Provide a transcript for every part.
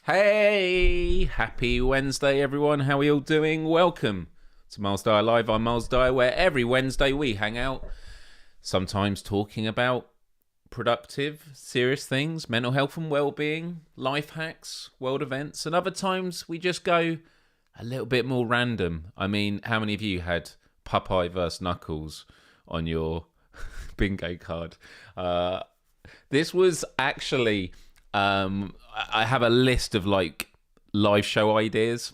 Hey, happy Wednesday everyone, how are you all doing? Welcome to Myles Dyer Live. I'm Myles Dyer, where every Wednesday we hang out, sometimes talking about productive, serious things, mental health and well-being, life hacks, world events, and other times we just go a little bit more random. I mean, how many of you had Popeye vs. Knuckles on your bingo card? This was actually... I have a list of like live show ideas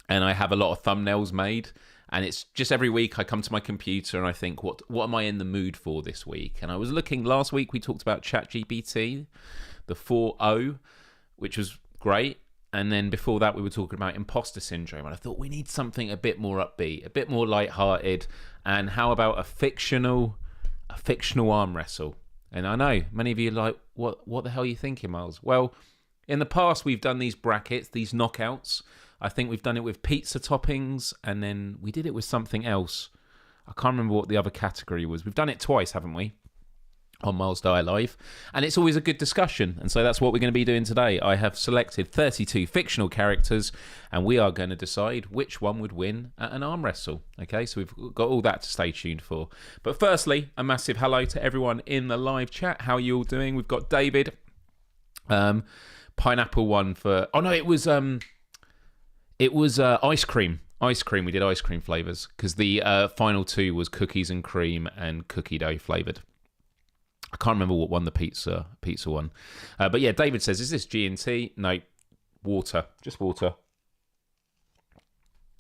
and I have a lot of thumbnails made, and it's just every week I come to my computer and I think, what am I in the mood for this week? And I was looking, last week we talked about ChatGPT, the 4.0, which was great. And then before that we were talking about imposter syndrome, and I thought we need something a bit more upbeat, a bit more lighthearted. And how about a fictional arm wrestle? And I know many of you are like, what the hell are you thinking, Myles? Well, in the past, we've done these brackets, these knockouts. I think we've done it with pizza toppings, and then we did it with something else. I can't remember what the other category was. We've done it twice, haven't we, on Myles Dyer Live? And it's always a good discussion. And so that's what we're going to be doing today. I have selected 32 fictional characters, and we are going to decide which one would win at an arm wrestle. Okay, so we've got all that to stay tuned for. But firstly, a massive hello to everyone in the live chat. How are you all doing? We've got David. Pineapple one for... Oh, no, it was ice cream. Ice cream. We did ice cream flavours because the final two was cookies and cream and cookie dough flavoured. I can't remember what won the pizza one. But yeah, David says, is this G&T? No, water. Just water.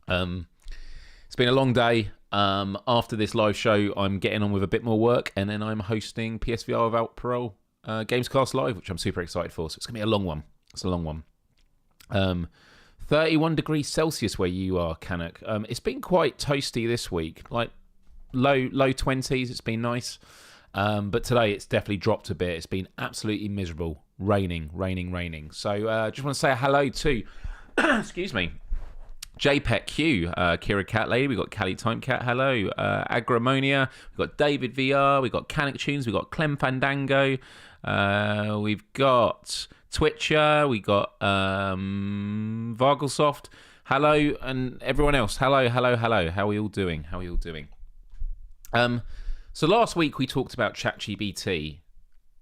It's been a long day. After this live show, I'm getting on with a bit more work, and then I'm hosting PSVR Without Parole Gamescast Live, which I'm super excited for. So it's going to be a long one. It's a long one. 31 degrees Celsius where you are, Canuck. It's been quite toasty this week, like low 20s. It's been nice. But today it's definitely dropped a bit. It's been absolutely miserable. Raining. So just want to say a hello to, excuse me, JPEC Q, Kira Cat Lady. We've got Callie Time Cat. Hello. Agramonia. We've got David VR. We've got Canuck Tunes. We've got Clem Fandango. We've got Twitcher. We've got Varglesoft. Hello. And everyone else. Hello. How are we all doing? So last week we talked about ChatGPT,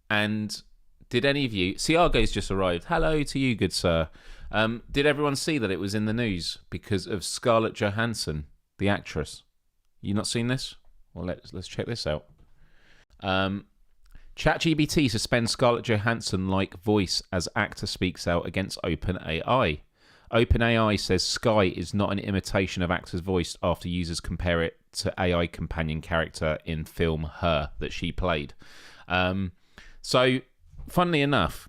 and did any of you... Ciago's just arrived. Hello to you, good sir. Did everyone see that it was in the news because of Scarlett Johansson, the actress? You not seen this? Well, let's check this out. ChatGPT suspends Scarlett Johansson-like voice as actor speaks out against OpenAI. OpenAI says Sky is not an imitation of actor's voice after users compare it to AI companion character in film Her that she played. So, funnily enough,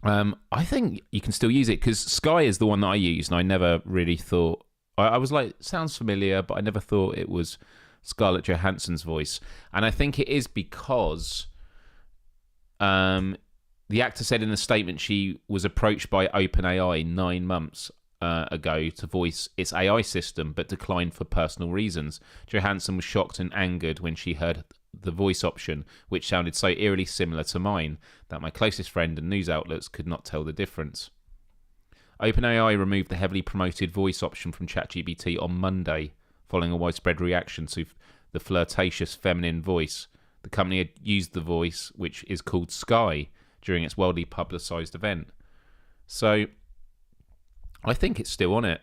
I think you can still use it because Sky is the one that I use, and I never really thought I was like, sounds familiar, but I never thought it was Scarlett Johansson's voice. And I think it is because the actor said in the statement she was approached by OpenAI 9 months ago to voice its AI system, but declined for personal reasons. Johansson was shocked and angered when she heard the voice option, which sounded so eerily similar to mine that my closest friend and news outlets could not tell the difference. OpenAI removed the heavily promoted voice option from ChatGPT on Monday, following a widespread reaction to the flirtatious feminine voice. The company had used the voice, which is called Sky, during its widely publicised event. So, I think it's still on it.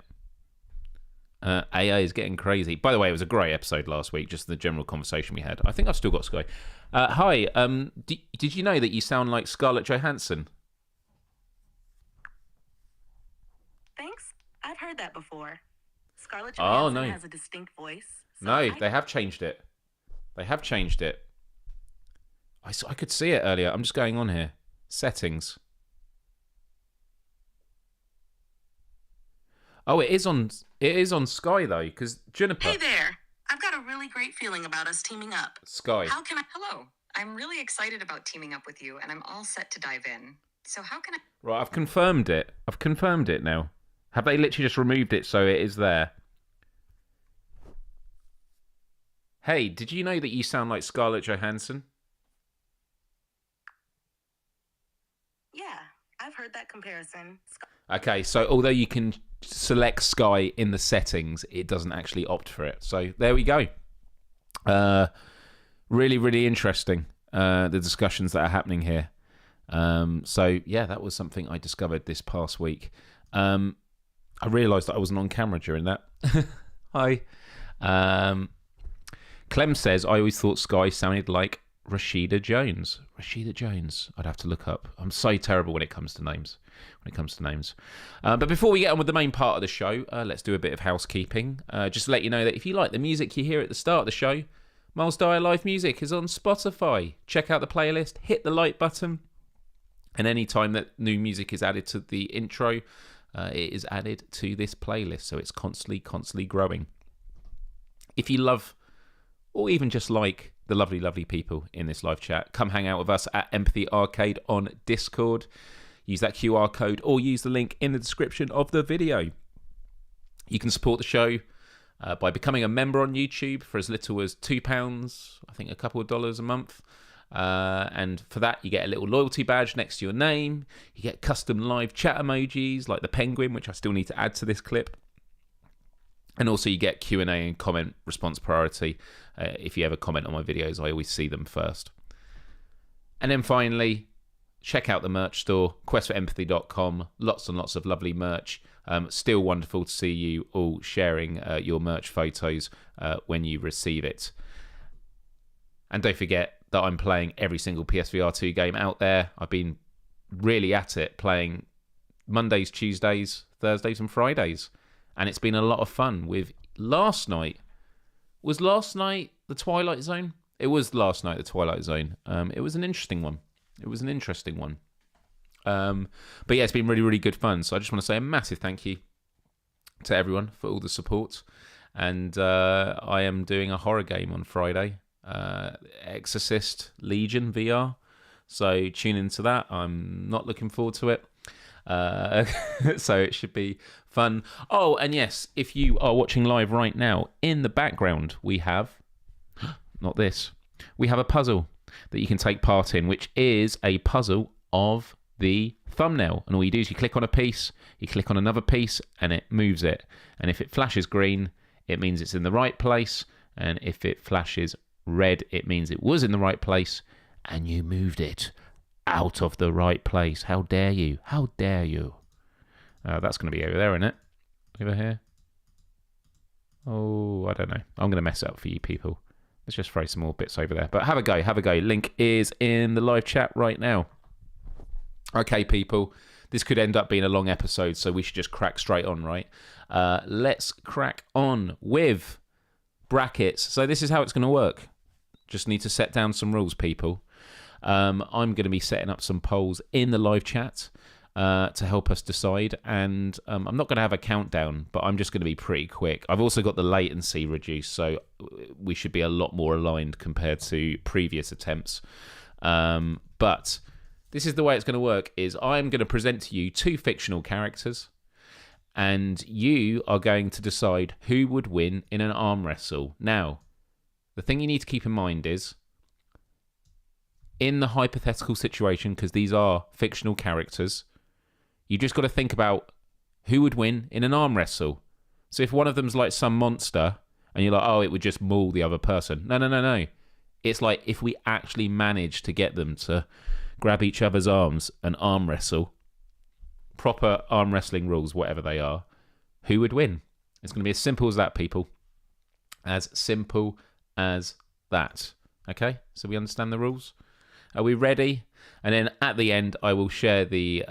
AI is getting crazy. By the way, it was a great episode last week, just the general conversation we had. I think I've still got Sky. Hi, did you know that you sound like Scarlett Johansson? Thanks. I've heard that before. Scarlett Johansson has a distinct voice. So they have changed it. They have changed it. I could see it earlier. I'm just going on here. Settings. Oh, it is on Sky though, because Juniper. Hey there. I've got a really great feeling about us teaming up. Sky. How can I? Hello. I'm really excited about teaming up with you, and I'm all set to dive in. So how can I? Right, I've confirmed it. I've confirmed it now. Have they literally just removed it so it is there? Hey, did you know that you sound like Scarlett Johansson? Yeah, I've heard that comparison. Okay, so although you can select Sky in the settings, it doesn't actually opt for it. So there we go. Really, really interesting, the discussions that are happening here. So yeah, that was something I discovered this past week. I realised that I wasn't on camera during that. Hi. Clem says, I always thought Sky sounded like Rashida Jones. Rashida Jones. I'd have to look up. I'm so terrible when it comes to names. But before we get on with the main part of the show, let's do a bit of housekeeping. Just to let you know that if you like the music you hear at the start of the show, Myles Dyer Live Music is on Spotify. Check out the playlist, hit the like button, and any time that new music is added to the intro, it is added to this playlist, so it's constantly growing. If you love, or even just like, the lovely people in this live chat, come hang out with us at Empathy Arcade on Discord. Use that QR code or use the link in the description of the video. You can support the show by becoming a member on YouTube for as little as £2, I think a couple of dollars a month. And for that, you get a little loyalty badge next to your name. You get custom live chat emojis like the penguin, which I still need to add to this clip. And also you get Q&A and comment response priority. If you ever comment on my videos, I always see them first. And then finally, check out the merch store, questforempathy.com. Lots and lots of lovely merch. Still wonderful to see you all sharing your merch photos when you receive it. And don't forget that I'm playing every single PSVR 2 game out there. I've been really at it, playing Mondays, Tuesdays, Thursdays and Fridays. And it's been a lot of fun with last night. Was last night the Twilight Zone? It was last night the Twilight Zone. It was an interesting one. But yeah, it's been really, really good fun. So I just want to say a massive thank you to everyone for all the support. And I am doing a horror game on Friday. Exorcist Legion VR. So tune into that. I'm not looking forward to it. So it should be fun. Oh, and yes, if you are watching live right now, in the background we have we have a puzzle that you can take part in, which is a puzzle of the thumbnail. And all you do is you click on a piece, you click on another piece, and it moves it. And if it flashes green, it means it's in the right place, and if it flashes red, it means it was in the right place and you moved it out of the right place. How dare you? That's going to be over there, isn't it? Over here. Oh, I don't know. I'm going to mess it up for you people. Let's just throw some more bits over there. But have a go. Link is in the live chat right now. Okay, people. This could end up being a long episode, so we should just crack straight on, right? Let's crack on with brackets. So this is how it's going to work. Just need to set down some rules, people. I'm going to be setting up some polls in the live chat. to help us decide. And I'm not going to have a countdown, but I'm just going to be pretty quick. I've also got the latency reduced, so we should be a lot more aligned compared to previous attempts. But this is the way it's going to work, is I'm going to present to you 2 fictional characters, and you are going to decide who would win in an arm wrestle. Now, the thing you need to keep in mind is, in the hypothetical situation, because these are fictional characters, you just got to think about who would win in an arm wrestle. So if one of them's like some monster, and you're like, oh, it would just maul the other person. No. It's like if we actually manage to get them to grab each other's arms and arm wrestle, proper arm wrestling rules, whatever they are, who would win? It's going to be as simple as that, people. As simple as that. Okay? So we understand the rules? Are we ready? And then at the end, I will share the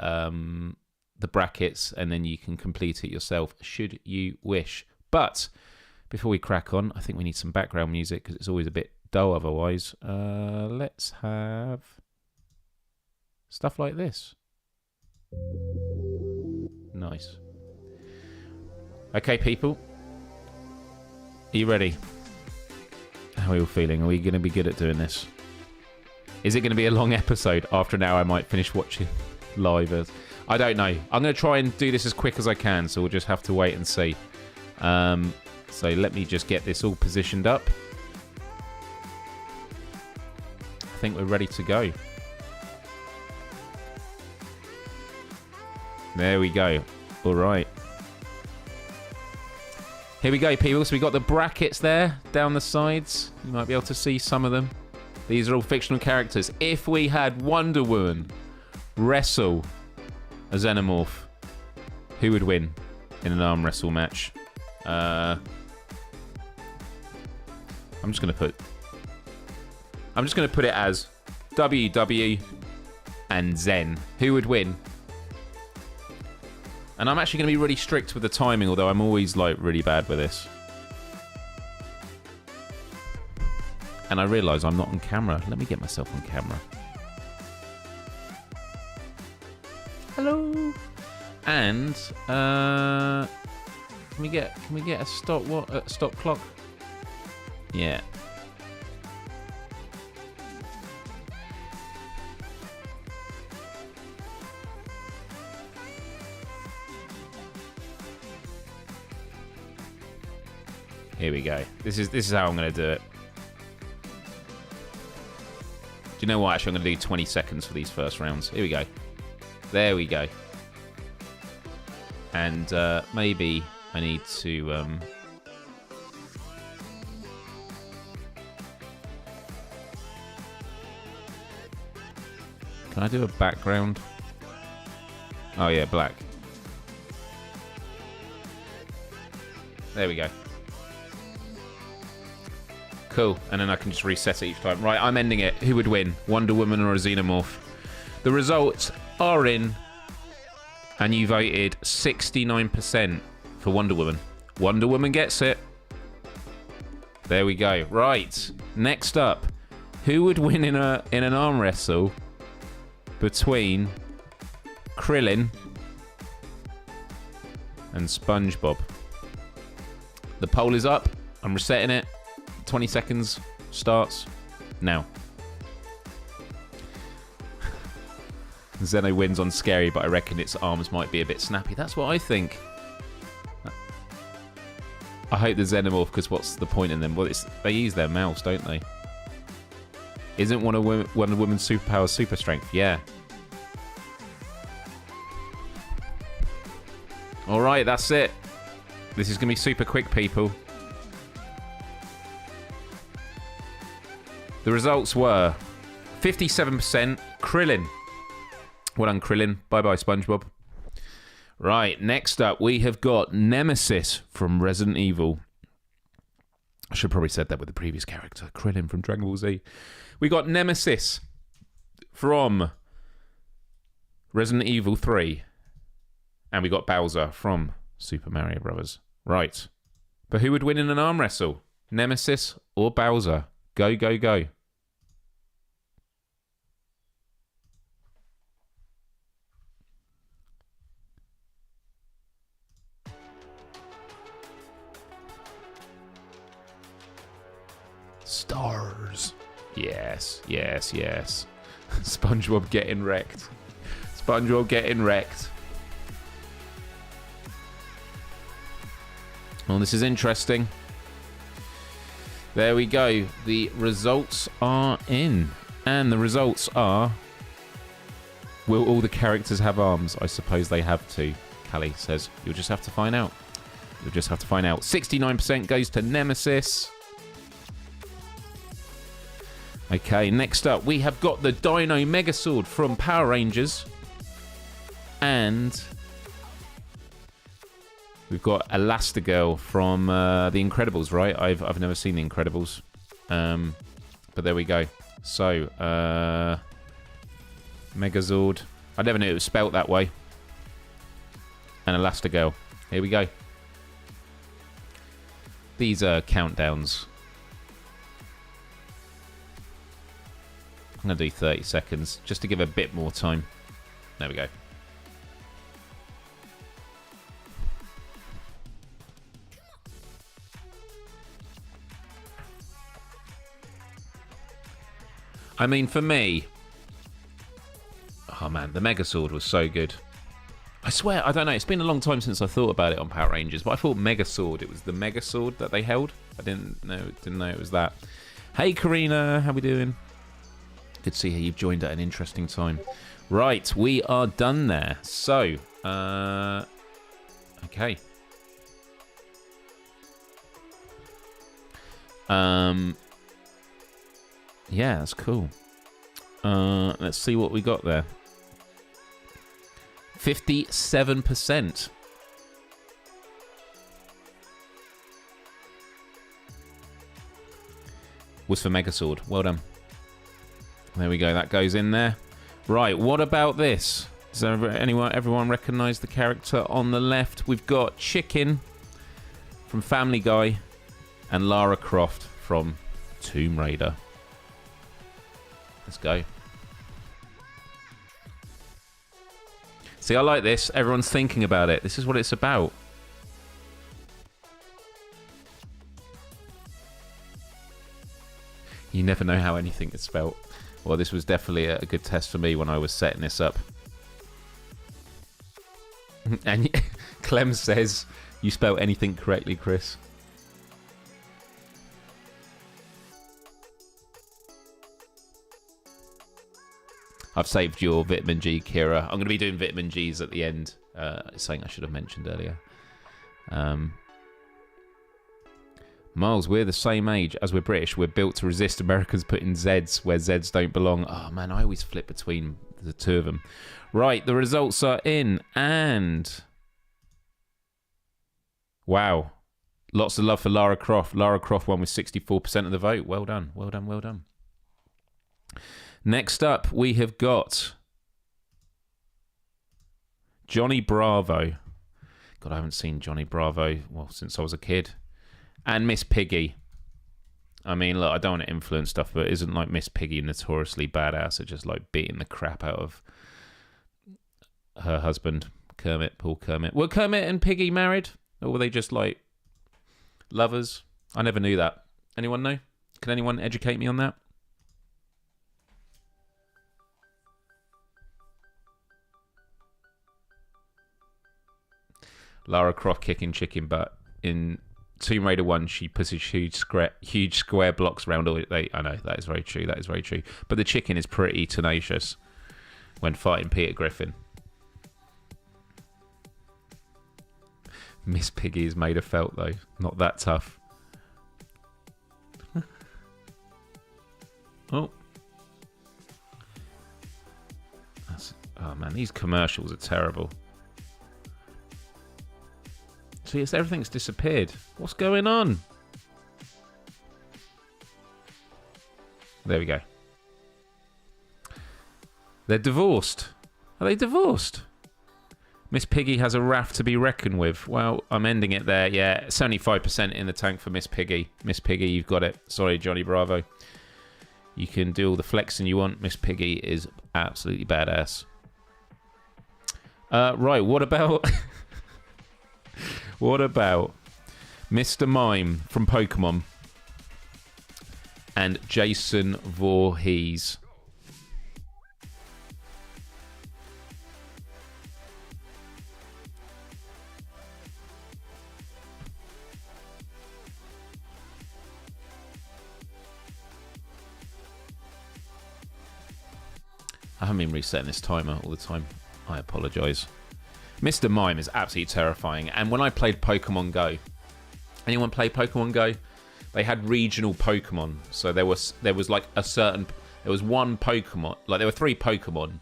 brackets, and then you can complete it yourself, should you wish. But before we crack on, I think we need some background music, because it's always a bit dull otherwise. Let's have stuff like this. Nice. Okay, people. Are you ready? How are you all feeling? Are we going to be good at doing this? Is it going to be a long episode? After an hour, I might finish watching live. I don't know. I'm going to try and do this as quick as I can, so we'll just have to wait and see. So let me just get this all positioned up. I think we're ready to go. There we go. All right. Here we go, people. So we got the brackets there down the sides. You might be able to see some of them. These are all fictional characters. If we had Wonder Woman wrestle a Xenomorph, who would win in an arm wrestle match? I'm just gonna put it as WW and Zen. Who would win? And I'm actually going to be really strict with the timing, although I'm always like really bad with this. And I realise I'm not on camera. Let me get myself on camera. Hello. And can we get a stop clock? Yeah. Here we go. This is how I'm going to do it. Do you know what? Actually, I'm going to do 20 seconds for these first rounds. Here we go. There we go. And maybe I need to... Can I do a background? Oh, yeah, black. There we go. Cool. And then I can just reset it each time. Right, I'm ending it. Who would win? Wonder Woman or a Xenomorph? The results are in, and you voted 69% for Wonder Woman. Wonder Woman gets it. There we go. Right. Next up, who would win in an arm wrestle between Krillin and SpongeBob? The poll is up. I'm resetting it. 20 seconds starts now. Zeno wins on scary, but I reckon its arms might be a bit snappy. That's what I think. I hope the Xenomorph, because what's the point in them? Well, they use their mouths, don't they? Isn't Wonder Woman's superpower super strength? Yeah. All right, that's it. This is going to be super quick, people. The results were 57% Krillin. Well done, Krillin. Bye-bye, SpongeBob. Right, next up, we have got Nemesis from Resident Evil. I should have probably said that with the previous character, Krillin from Dragon Ball Z. We got Nemesis from Resident Evil 3. And we got Bowser from Super Mario Bros. Right. But who would win in an arm wrestle? Nemesis or Bowser? Go, go, go. Stars. Yes. SpongeBob getting wrecked. SpongeBob getting wrecked. Well, this is interesting. There we go. The results are in. And the results are... Will all the characters have arms? I suppose they have to. Callie says, you'll just have to find out. 69% goes to Nemesis. Okay, next up, we have got the Dino Megazord from Power Rangers. And we've got Elastigirl from The Incredibles, right? I've never seen The Incredibles. But there we go. So, Megazord. I never knew it was spelt that way. And Elastigirl. Here we go. These are countdowns. I'm going to do 30 seconds just to give a bit more time. There we go. I mean, for me... Oh, man, the Megazord was so good. I swear, I don't know, it's been a long time since I thought about it on Power Rangers, but I thought Megazord, it was the Megazord that they held. I didn't know it was that. Hey, Karina, how we doing? Good to see how you've joined at an interesting time. Right, we are done there. So, okay. Yeah, that's cool. Let's see what we got there. 57% was for Megazord. Well done. There we go. That goes in there. Right. What about this? Does everyone recognise the character on the left? We've got Chicken from Family Guy and Lara Croft from Tomb Raider. Let's go. See, I like this. Everyone's thinking about it. This is what it's about. You never know how anything is spelt. Well, this was definitely a good test for me when I was setting this up. And Clem says, you spell anything correctly, Chris. I've saved your vitamin G, Kira. I'm going to be doing vitamin Gs at the end. Something I should have mentioned earlier. Miles, we're the same age as we're British. We're built to resist Americans putting Zs where Zs don't belong. Oh, man, I always flip between the two of them. Right, the results are in. And... wow. Lots of love for Lara Croft. Lara Croft won with 64% of the vote. Well done, well done, well done. Next up, we have got Johnny Bravo. God, I haven't seen Johnny Bravo, well, since I was a kid. And Miss Piggy. I mean, look, I don't want to influence stuff, but isn't like Miss Piggy notoriously badass at just like beating the crap out of her husband, Kermit, Paul Kermit? Were Kermit and Piggy married? Or were they just like lovers? I never knew that. Anyone know? Can anyone educate me on that? Lara Croft kicking chicken butt. In Tomb Raider 1, she pushes huge square blocks around all. I know, that is very true. That is very true. But the chicken is pretty tenacious when fighting Peter Griffin. Miss Piggy is made of felt, though. Not that tough. Oh. Oh, man, these commercials are terrible. See, everything's disappeared. What's going on? There we go. They're divorced. Are they divorced? Miss Piggy has a wrath to be reckoned with. Well, I'm ending it there. Yeah, 75% in the tank for Miss Piggy. Miss Piggy, you've got it. Sorry, Johnny Bravo. You can do all the flexing you want. Miss Piggy is absolutely badass. Right, what about... What about Mr. Mime from Pokemon? and Jason Voorhees. I haven't been resetting this timer all the time. I apologise. Mr. Mime is absolutely terrifying. And when I played Pokemon Go, anyone play Pokemon Go? They had regional Pokemon. So there was like there was one Pokemon, like there were 3 Pokemon,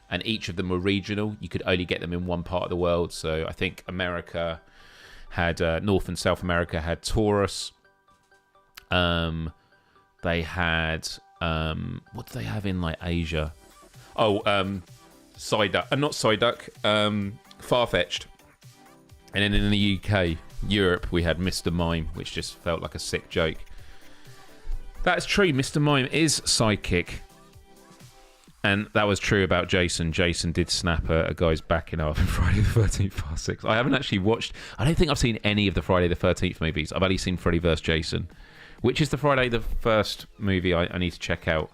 and each of them were regional. You could only get them in one part of the world. So I think America had, North and South America had Taurus. They had, what did they have in like Asia? Oh, Psyduck, not Psyduck, Farfetch'd. And then in the UK, Europe, we had Mr. Mime, which just felt like a sick joke. That's true, Mr. Mime is psychic. And that was true about Jason. Jason did snap a guy's back in half in Friday the 13th Part 6. I haven't actually watched, I don't think I've seen any of the Friday the 13th movies. I've only seen Freddy vs. Jason. Which is the Friday the 1st movie I need to check out.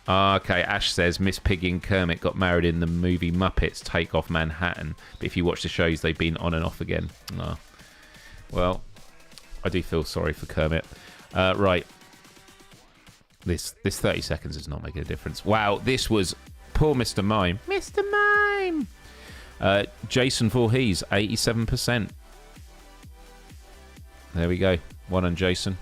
Okay, Ash says Miss Piggy and Kermit got married in the movie Muppets Take Off Manhattan, but if you watch the shows, they've been on and off again. Oh. Well, I do feel sorry for Kermit. Right. This 30 seconds is not making a difference. Wow, this was poor Mr. Mime. Mr. Mime! Jason Voorhees, 87%. There we go. One on Jason.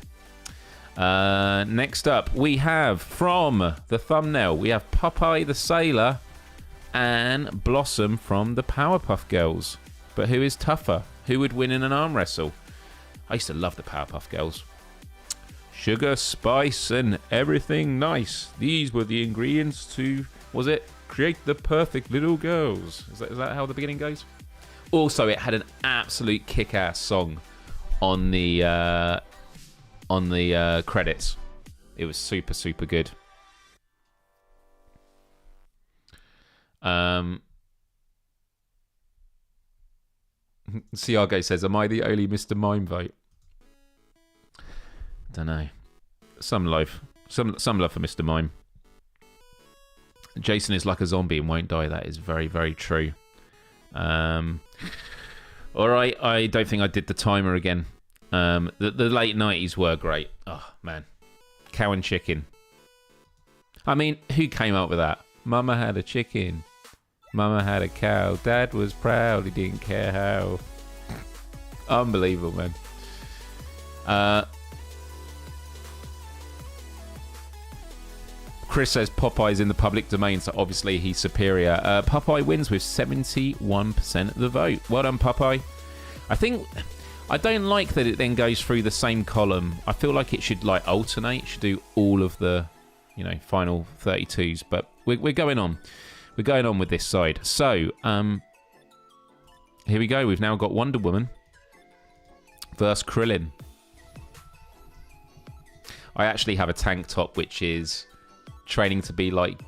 Next up, we have from the thumbnail, we have Popeye the Sailor and Blossom from the Powerpuff Girls. But who is tougher? Who would win in an arm wrestle? I used to love the Powerpuff Girls. Sugar, spice, and everything nice. These were the ingredients to, was it, create the perfect little girls. Is that how the beginning goes? Also, it had an absolute kick-ass song on the credits. It was super, super good. Ciago says, am I the only Mr. Mime vote? Don't know. Some love for Mr. Mime. Jason is like a zombie and won't die. That is very, very true. Alright, I don't think I did the timer again. The late 90s were great. Oh, man. Cow and chicken. I mean, who came up with that? Mama had a chicken. Mama had a cow. Dad was proud. He didn't care how. Unbelievable, man. Chris says Popeye's in the public domain, so obviously he's superior. Popeye wins with 71% of the vote. Well done, Popeye. I don't like that it then goes through the same column. I feel like it should like alternate. It should do all of the, final 32s. But we're going on. We're going on with this side. So, here we go. We've now got Wonder Woman versus Krillin. I actually have a tank top which is training to be it's like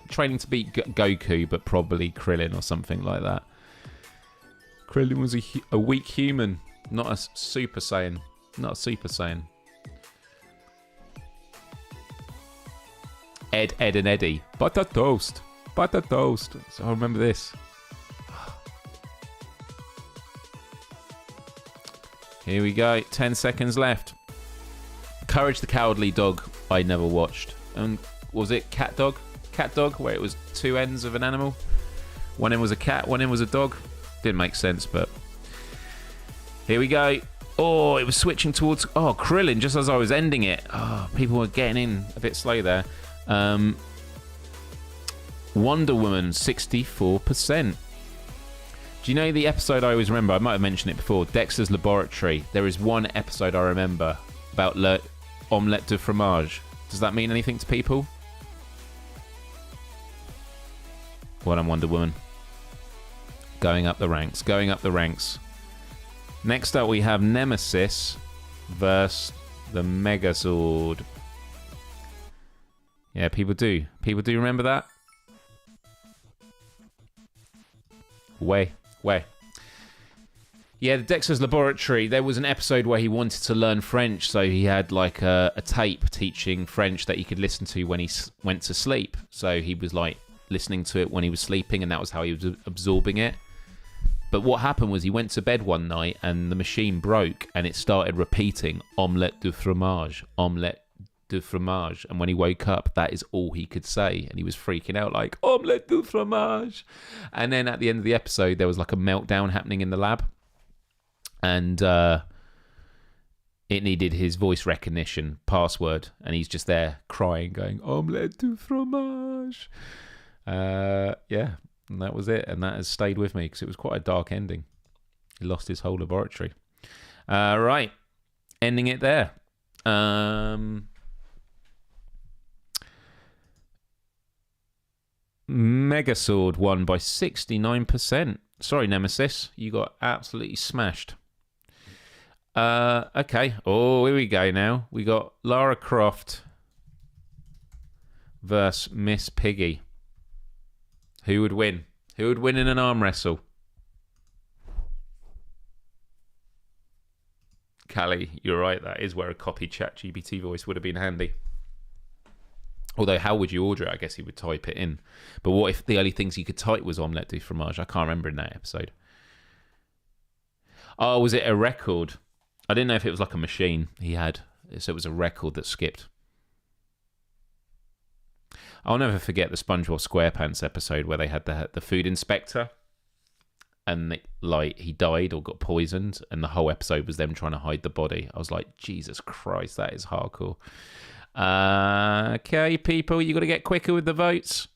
training to beat Goku, but probably Krillin or something like that. Krillin was a weak human, not a Super Saiyan. Not a Super Saiyan. Ed, and Eddie. Butter toast. Butter toast. So I remember this. Here we go. 10 seconds left. Courage the Cowardly Dog. I never watched. And was it Cat Dog? Cat Dog, where it was two ends of an animal. One end was a cat, one end was a dog. Didn't make sense, but here we go. Oh, it was switching towards Krillin just as I was ending it. Oh, people were getting in a bit slow there. Wonder Woman, 64%. Do you know the episode I always remember? I might have mentioned it before. Dexter's Laboratory. There is one episode I remember about omelette de fromage. Does that mean anything to people? Well done, Wonder Woman. Going up the ranks. Going up the ranks. Next up, we have Nemesis versus the Megazord. Yeah, people do. People do remember that? Way. Yeah, the Dexter's Laboratory, there was an episode where he wanted to learn French, so he had like a tape teaching French that he could listen to when he went to sleep. So he was like listening to it when he was sleeping, and that was how he was absorbing it. But what happened was he went to bed one night and the machine broke and it started repeating omelette de fromage, omelette de fromage. And when he woke up, that is all he could say. And he was freaking out like, omelette de fromage. And then at the end of the episode, there was like a meltdown happening in the lab. And it needed his voice recognition password. And he's just there crying, going, omelette de fromage. Yeah. And that was it. And that has stayed with me because it was quite a dark ending. He lost his whole laboratory. Right. Ending it there. Megasword won by 69%. Sorry, Nemesis. You got absolutely smashed. Okay. Oh, here we go now. We got Lara Croft versus Miss Piggy. Who would win? Who would win in an arm wrestle? Callie, you're right. That is where a copy ChatGPT voice would have been handy. Although, how would you order it? I guess he would type it in. But what if the only things he could type was omelette du fromage? I can't remember in that episode. Oh, was it a record? I didn't know if it was like a machine he had. So it was a record that skipped. I'll never forget the SpongeBob SquarePants episode where they had the food inspector, and he died or got poisoned, and the whole episode was them trying to hide the body. I was like, Jesus Christ, that is hardcore. Okay, people, you got to get quicker with the votes.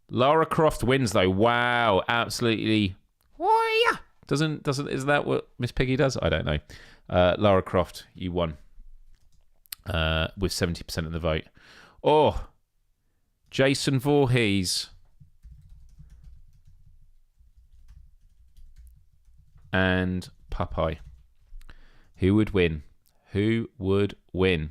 Lara Croft wins though. Wow, absolutely. Isn't that what Miss Piggy does? I don't know. Lara Croft, you won with 70% of the vote. Oh. Jason Voorhees and Popeye. Who would win? Who would win?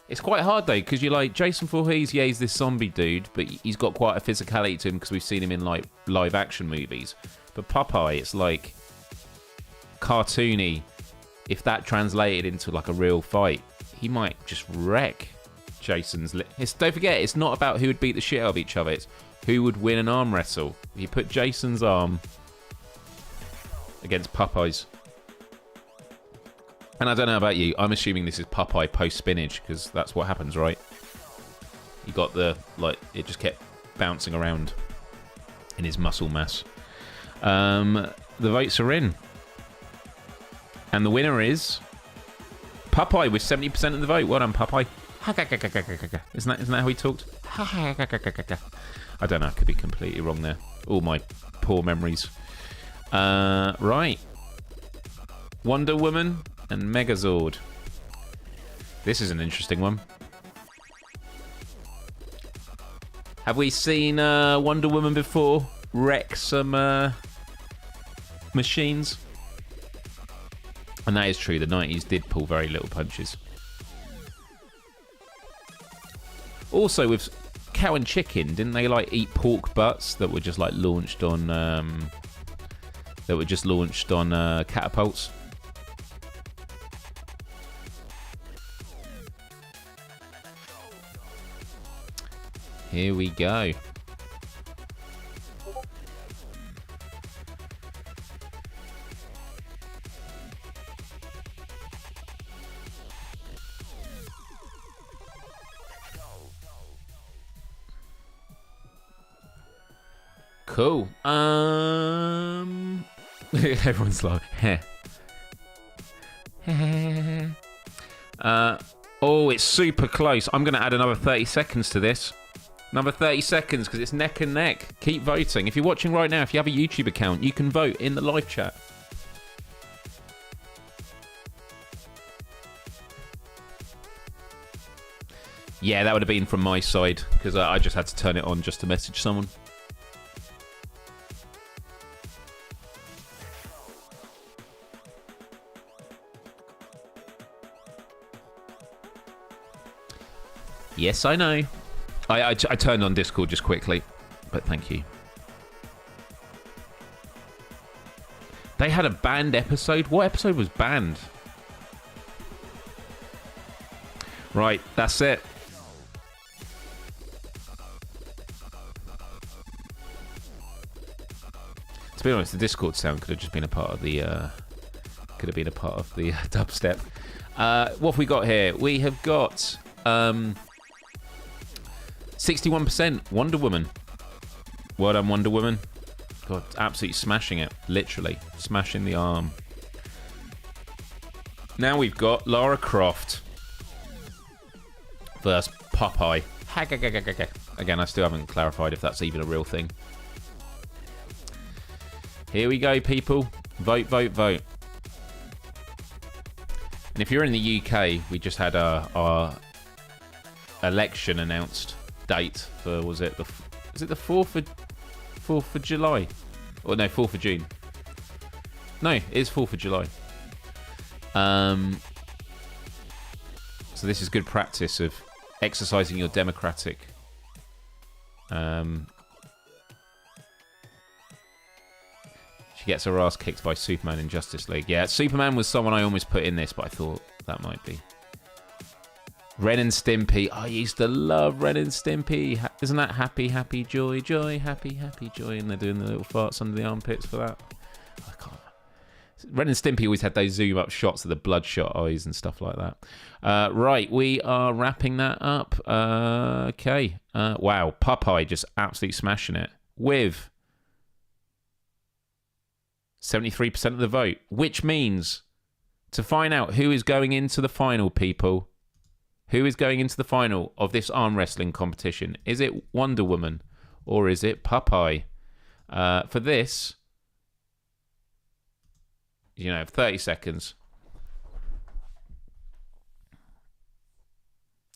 It's quite hard though, because you're like, Jason Voorhees, yeah, he's this zombie dude, but he's got quite a physicality to him because we've seen him in like live action movies. But Popeye, it's like cartoony. If that translated into like a real fight, he might just wreck Jason's don't forget, it's not about who would beat the shit out of each other, it's who would win an arm wrestle. If you put Jason's arm against Popeye's, and I don't know about you, I'm assuming this is Popeye post spinach because that's what happens, right? You got it just kept bouncing around in his muscle mass. The votes are in. And the winner is Popeye with 70% of the vote. Well done, Popeye. Isn't that how he talked? I don't know. I could be completely wrong there. All my poor memories. Right. Wonder Woman and Megazord. This is an interesting one. Have we seen Wonder Woman before wreck some machines? And that is true, the 90s did pull very little punches. Also, with Cow and Chicken, didn't they like eat pork butts that were just like launched on catapults? Here we go. Cool. Everyone's like, heh. Oh, it's super close. I'm going to add another 30 seconds to this. Another 30 seconds because it's neck and neck. Keep voting. If you're watching right now, if you have a YouTube account, you can vote in the live chat. Yeah, that would have been from my side because I just had to turn it on just to message someone. Yes, I know. I turned on Discord just quickly, but thank you. They had a banned episode? What episode was banned? Right, that's it. To be honest, the Discord sound could have just been a part of the dubstep. What have we got here? We have got 61% Wonder Woman. Well done, Wonder Woman. God, absolutely smashing it. Literally smashing the arm. Now we've got Lara Croft versus Popeye. Again, I still haven't clarified if that's even a real thing. Here we go, people. Vote, vote, vote. And if you're in the UK, we just had our election announced date for, was it the 4th of July? Or no, 4th of June. No, it is 4th of July. So this is good practice of exercising your democratic She gets her ass kicked by Superman in Justice League. Yeah, Superman was someone I almost put in this, but I thought that might be. Ren and Stimpy. I used to love Ren and Stimpy. Isn't that happy, happy, joy, joy, happy, happy, joy? And they're doing the little farts under the armpits for that. I can't. Ren and Stimpy always had those zoom up shots of the bloodshot eyes and stuff like that. Right, we are wrapping that up. Okay. Wow, Popeye just absolutely smashing it with 73% of the vote, which means to find out who is going into the final, people, who is going into the final of this arm wrestling competition, is it Wonder Woman or is it Popeye? For this, 30 seconds.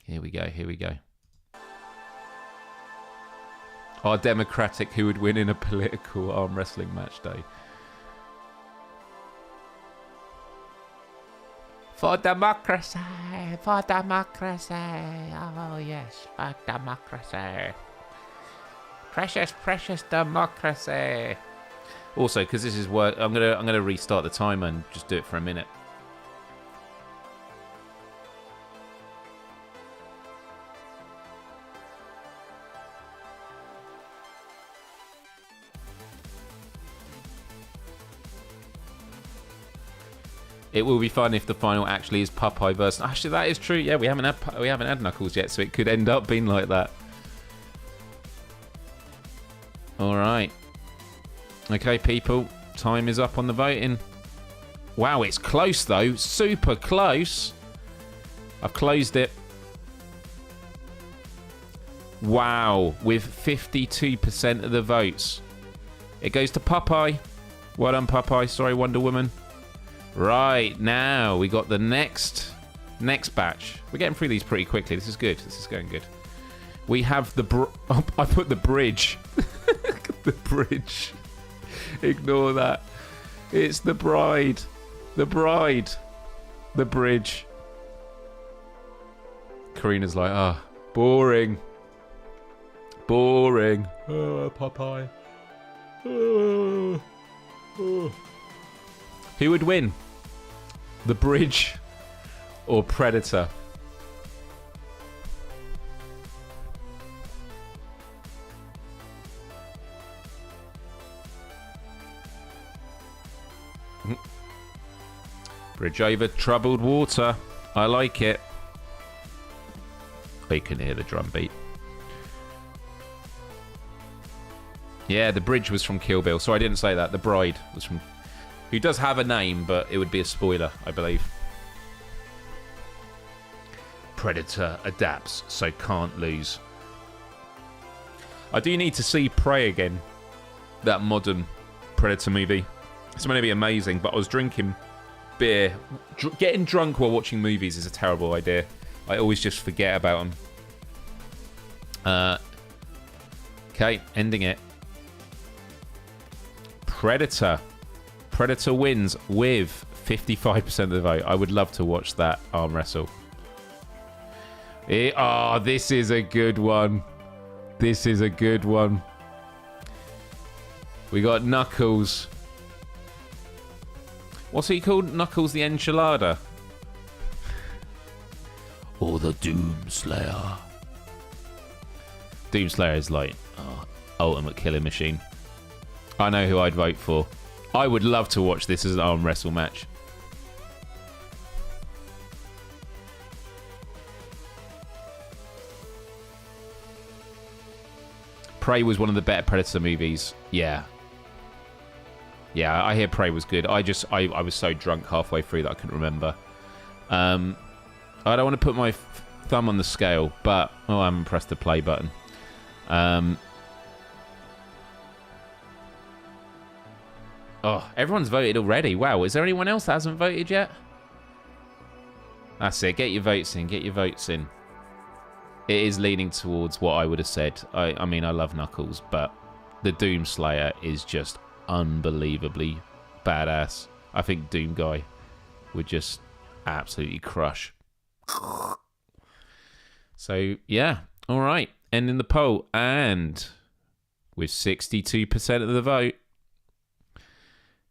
Here we go. Our democratic who would win in a political arm wrestling match day. For democracy, oh yes, for democracy. Precious, precious democracy. Also, because this is work, I'm gonna restart the timer and just do it for a minute. It will be fun if the final actually is Popeye versus. Actually, that is true. Yeah, we haven't had Knuckles yet, so it could end up being like that. All right. Okay, people. Time is up on the voting. Wow, it's close though. Super close. I've closed it. Wow, with 52% of the votes, it goes to Popeye. Well done, Popeye. Sorry, Wonder Woman. Right, now we got the next batch. We're getting through these pretty quickly. This is good. This is going good. We have the I put the bridge. The bridge. Ignore that. It's the bride. The bride. The bridge. Karina's like, boring. Boring. Oh, Popeye. Oh. Who would win? The bridge or Predator? Bridge over troubled water. I like it. Oh, you can hear the drum beat. Yeah, the bridge was from Kill Bill. Sorry, I didn't say that. The bride was from... Who does have a name, but it would be a spoiler, I believe. Predator adapts, so can't lose. I do need to see Prey again. That modern Predator movie. It's going to be amazing, but I was drinking beer. Getting drunk while watching movies is a terrible idea. I always just forget about them. Okay, ending it. Predator. Predator wins with 55% of the vote. I would love to watch that arm wrestle. This is a good one. This is a good one. We got Knuckles. What's he called? Knuckles the Enchilada? Or the Doomslayer. Doomslayer is like ultimate killing machine. I know who I'd vote for. I would love to watch this as an arm wrestle match. Prey was one of the better Predator movies. Yeah. Yeah, I hear Prey was good. I was so drunk halfway through that I couldn't remember. I don't want to put my thumb on the scale, but I haven't pressed the play button. Everyone's voted already. Wow, is there anyone else that hasn't voted yet? That's it. Get your votes in. Get your votes in. It is leaning towards what I would have said. I mean, I love Knuckles, but the Doomslayer is just unbelievably badass. I think Doom Guy would just absolutely crush. So, yeah. All right. Ending the poll. And with 62% of the vote,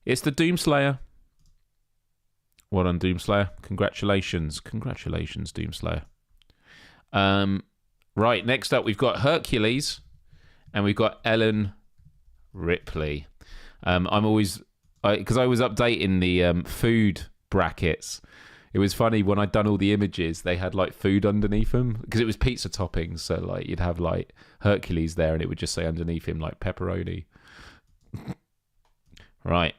it's the Doomslayer. Well done, Doomslayer. Congratulations. Congratulations, Doomslayer. Right, next up we've got Hercules and we've got Ellen Ripley. I'm always... Because I was updating the food brackets. It was funny when I'd done all the images, they had like food underneath them because it was pizza toppings. So like you'd have like Hercules there and it would just say underneath him like pepperoni. Right.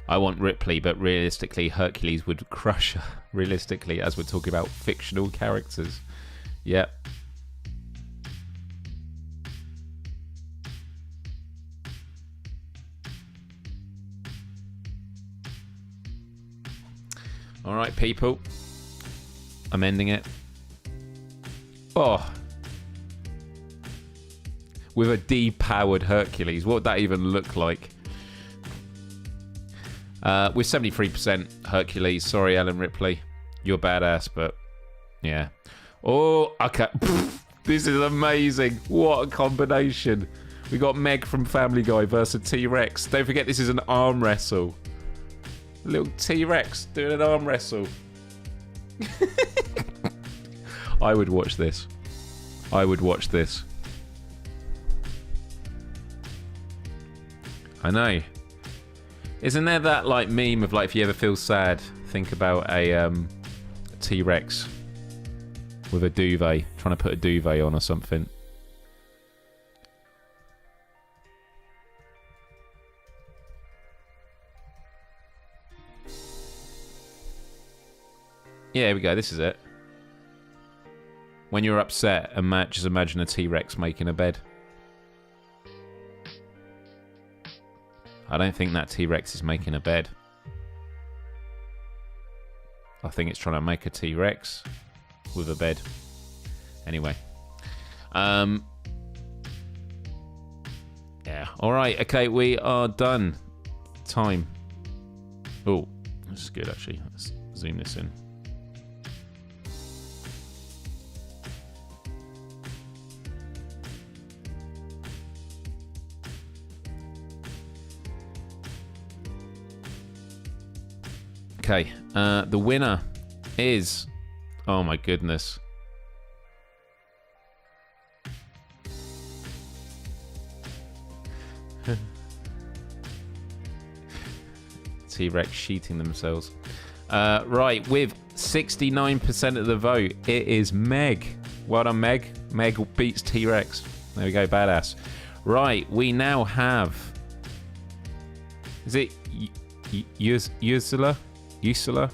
I want Ripley, but realistically, Hercules would crush her. Realistically, as we're talking about fictional characters. Yep. All right, people. I'm ending it. Oh. With a depowered Hercules. What would that even look like? With 73% Hercules. Sorry, Ellen Ripley. You're badass, but yeah. Oh, okay. This is amazing. What a combination. We got Meg from Family Guy versus T-Rex. Don't forget, this is an arm wrestle. A little T-Rex doing an arm wrestle. I would watch this. I would watch this. I know. Isn't there that like meme of like if you ever feel sad, think about a T-Rex with a duvet, trying to put a duvet on or something. Yeah, here we go. This is it. When you're upset, just imagine a T-Rex making a bed. I don't think that T-Rex is making a bed. I think it's trying to make a T-Rex with a bed. Anyway. Yeah. All right. Okay, we are done. Time. Oh, this is good, actually. Let's zoom this in. Okay, the winner is... Oh my goodness. T-Rex sheeting themselves. Right, with 69% of the vote, it is Meg. Well done, Meg. Meg beats T-Rex. There we go, badass. Right, we now have... Is it Ursula? Ursula?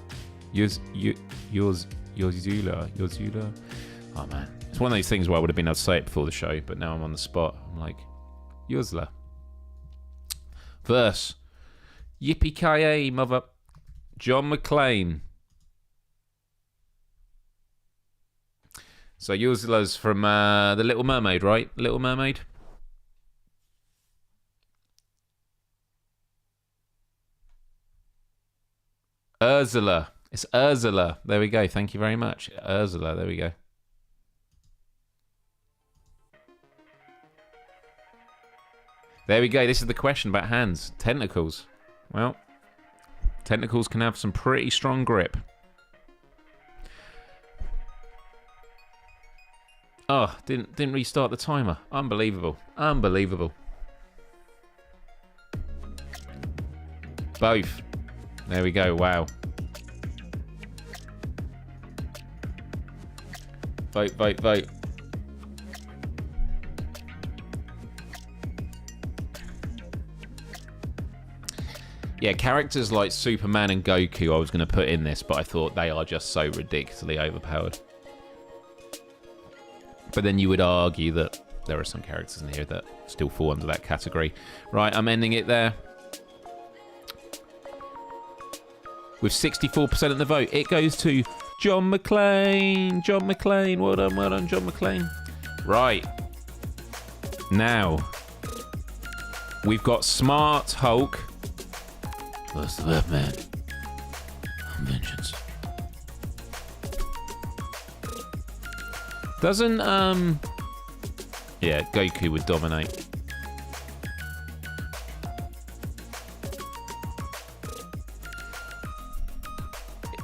Ursula? Oh man. It's one of those things where I would have been able to say it before the show, but now I'm on the spot. I'm like, Ursula. Verse Yippee-ki-yay, mother. John McClane. So Ursula's from The Little Mermaid, right? Little Mermaid? Ursula. It's Ursula. There we go. Thank you very much. Ursula. There we go. There we go. This is the question about hands. Tentacles. Well, tentacles can have some pretty strong grip. Oh, didn't restart the timer. Unbelievable. Unbelievable. Both. There we go. Wow. Vote, vote, vote. Yeah, characters like Superman and Goku I was going to put in this, but I thought they are just so ridiculously overpowered. But then you would argue that there are some characters in here that still fall under that category. Right, I'm ending it there. With 64% of the vote, it goes to John McClane. John McClane. Well done, John McClane. Right. Now, we've got Smart Hulk. Where's the Batman? Vengeance. Doesn't, yeah, Goku would dominate.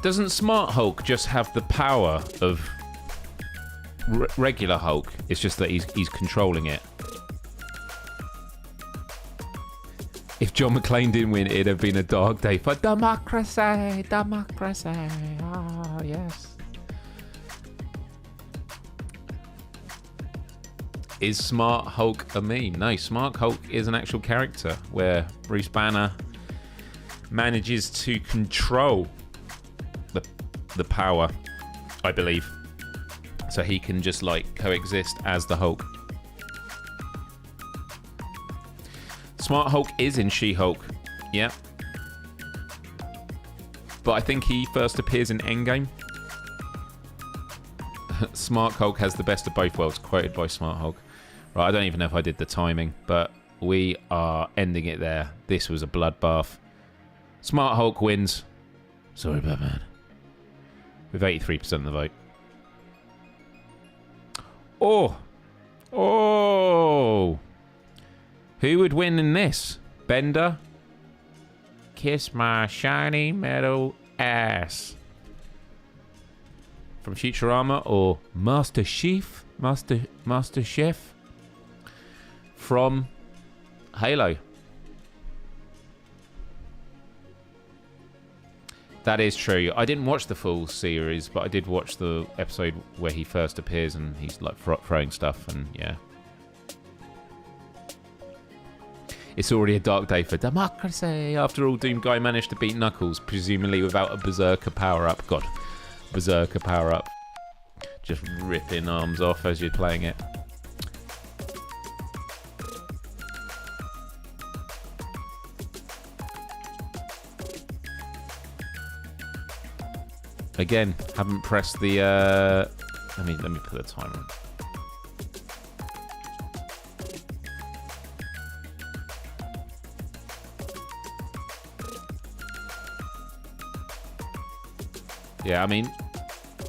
Doesn't Smart Hulk just have the power of regular Hulk? It's just that he's controlling it. If John McClane didn't win, it'd have been a dark day for democracy. Democracy. Oh, yes. Is Smart Hulk a meme? No, Smart Hulk is an actual character where Bruce Banner manages to control the power, I believe. So he can just like coexist as the Hulk. Smart Hulk is in She-Hulk. Yeah. But I think he first appears in Endgame. Smart Hulk has the best of both worlds, quoted by Smart Hulk. Right, I don't even know if I did the timing, but we are ending it there. This was a bloodbath. Smart Hulk wins. Sorry, Batman. With 83% of the vote. Oh! Oh! Who would win in this? Bender? Kiss my shiny metal ass. From Futurama, or Master Chief? Master Chef? From Halo. That is true. I didn't watch the full series, but I did watch the episode where he first appears and he's like throwing stuff, and yeah. It's already a dark day for democracy. After all, Doom Guy managed to beat Knuckles, presumably without a Berserker power-up. God, Berserker power-up. Just ripping arms off as you're playing it. Again, haven't pressed the. Let me put the timer on. Yeah, I mean,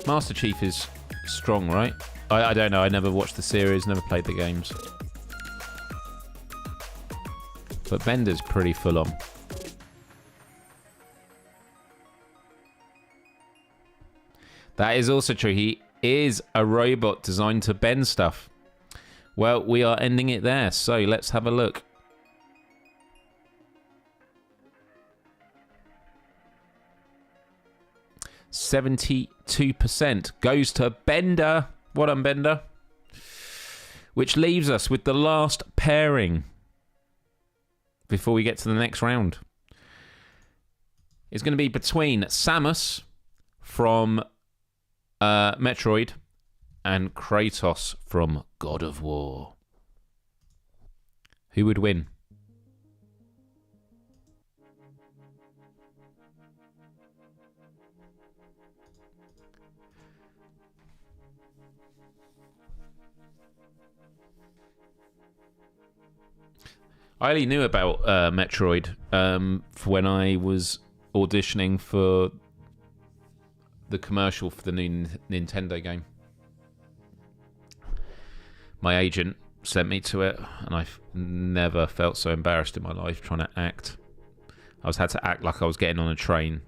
Master Chief is strong, right? I don't know. I never watched the series, never played the games. But Bender's pretty full on. That is also true. He is a robot designed to bend stuff. Well, we are ending it there. So let's have a look. %72% goes to Bender. What on Bender? Which leaves us with the last pairing before we get to the next round. It's going to be between Samus from Metroid and Kratos from God of War. Who would win? I only knew about Metroid for when I was auditioning for the commercial for the new Nintendo game. My agent sent me to it, and I've never felt so embarrassed in my life trying to act. I had to act like I was getting on a train.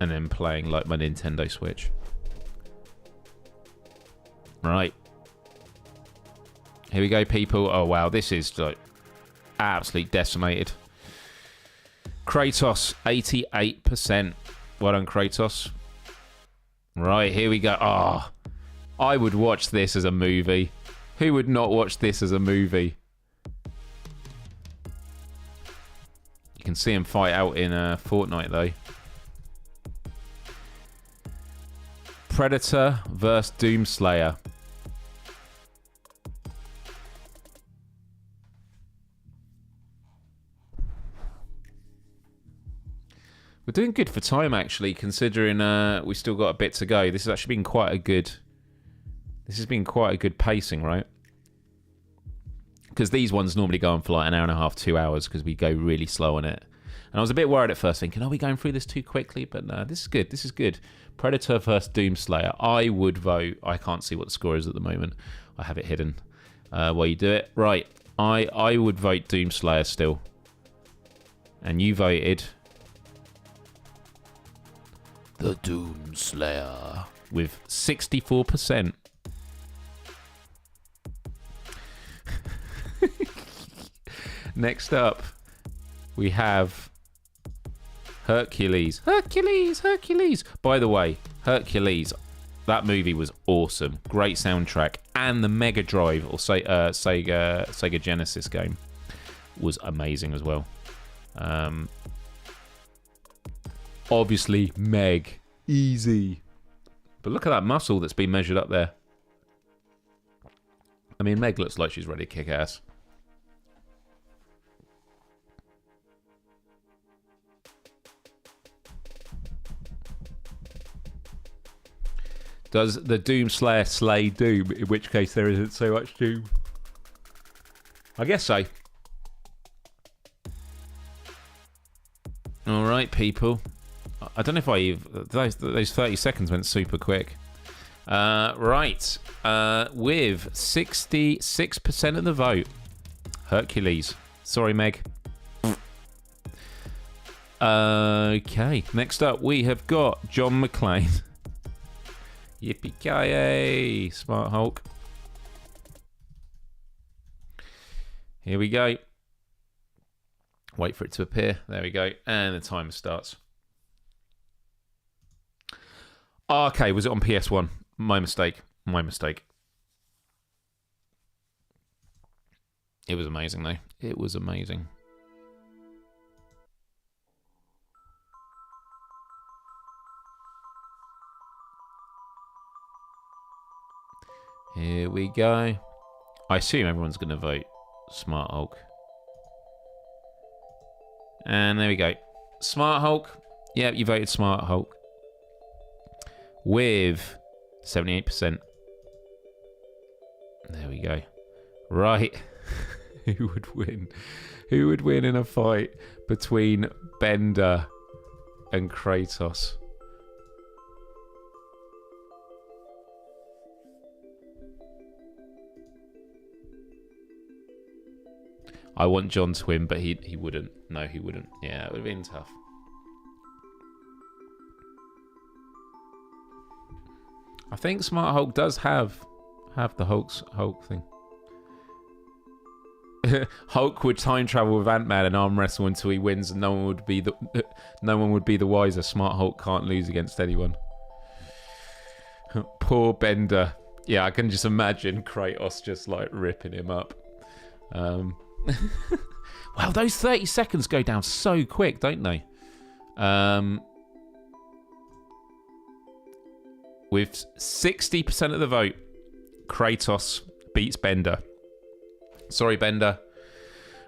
And then playing like my Nintendo Switch. Right. Here we go, people. Oh, wow. This is like absolutely decimated. Kratos, 88%. Well done, Kratos. Right, here we go. Ah, oh, I would watch this as a movie. Who would not watch this as a movie? You can see him fight out in Fortnite, though. Predator vs. Doomslayer. We're doing good for time, actually, considering we still got a bit to go. This has actually been quite a good... This has been quite a good pacing, right? Because these ones normally go on for like an hour and a half, 2 hours, because we go really slow on it. And I was a bit worried at first, thinking, are we going through this too quickly? But no, this is good. This is good. Predator vs. Doomslayer. I would vote. I can't see what the score is at the moment. I have it hidden while you do it. Right. I would vote Doomslayer still. And you voted... the Doomslayer with 64%. Next up, we have Hercules. Hercules. By the way, Hercules, that movie was awesome. Great soundtrack. And the Mega Drive, or Sega Genesis game, was amazing as well. Obviously, Meg. Easy. But look at that muscle that's been measured up there. I mean, Meg looks like she's ready to kick ass. Does the Doomslayer slay Doom? In which case there isn't so much Doom. I guess so. Alright, people. I don't know if those 30 seconds went super quick. Right. With 66% of the vote. Hercules. Sorry, Meg. Okay. Next up, we have got John McClane. Yippee-ki-yay. Smart Hulk. Here we go. Wait for it to appear. There we go. And the timer starts. Oh, okay, was it on PS1? My mistake. It was amazing, though. It was amazing. Here we go. I assume everyone's going to vote Smart Hulk. And there we go. Smart Hulk. Yep, you voted Smart Hulk. With 78%. There we go. Right. Who would win? Who would win in a fight between Bender and Kratos? I want John to win, but he wouldn't. No, he wouldn't. Yeah, it would have been tough. I think Smart Hulk does have the Hulk thing. Hulk would time travel with Ant-Man and arm wrestle until he wins, and no one would be the wiser. Smart Hulk can't lose against anyone. Poor Bender. Yeah, I can just imagine Kratos just like ripping him up. Wow, those 30 seconds go down so quick, don't they? With 60% of the vote, Kratos beats Bender. Sorry, Bender.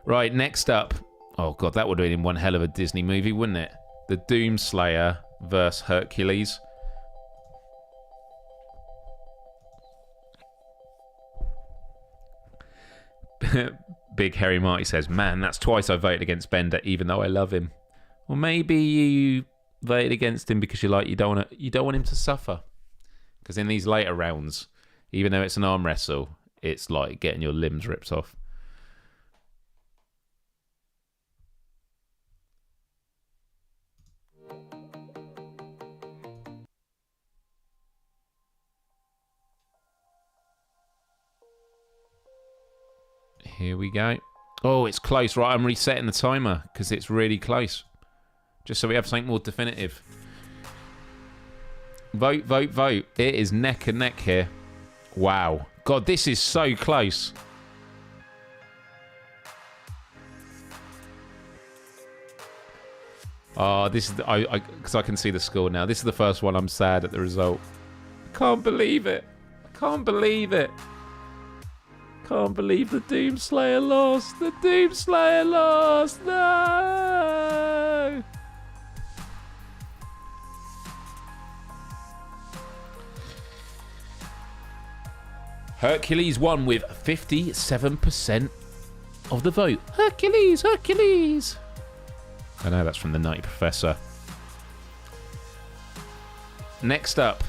Right, next up. Oh, God, that would have been one hell of a Disney movie, wouldn't it? The Doomslayer versus Hercules. Big Harry Marty says, man, that's twice I voted against Bender, even though I love him. Well, maybe you voted against him because you don't want him to suffer. Because in these later rounds, even though it's an arm wrestle, it's like getting your limbs ripped off. Here we go. Oh, it's close. Right, I'm resetting the timer because it's really close. Just so we have something more definitive. Vote, vote, vote. It is neck and neck here. Wow. God, this is so close. Oh, this is... because I can see the score now. This is the first one I'm sad at the result. I can't believe it. I can't believe it. Can't believe the Doomslayer lost. The Doomslayer lost. No. Hercules won with 57% of the vote. Hercules, Hercules. I know that's from the Nutty Professor. Next up,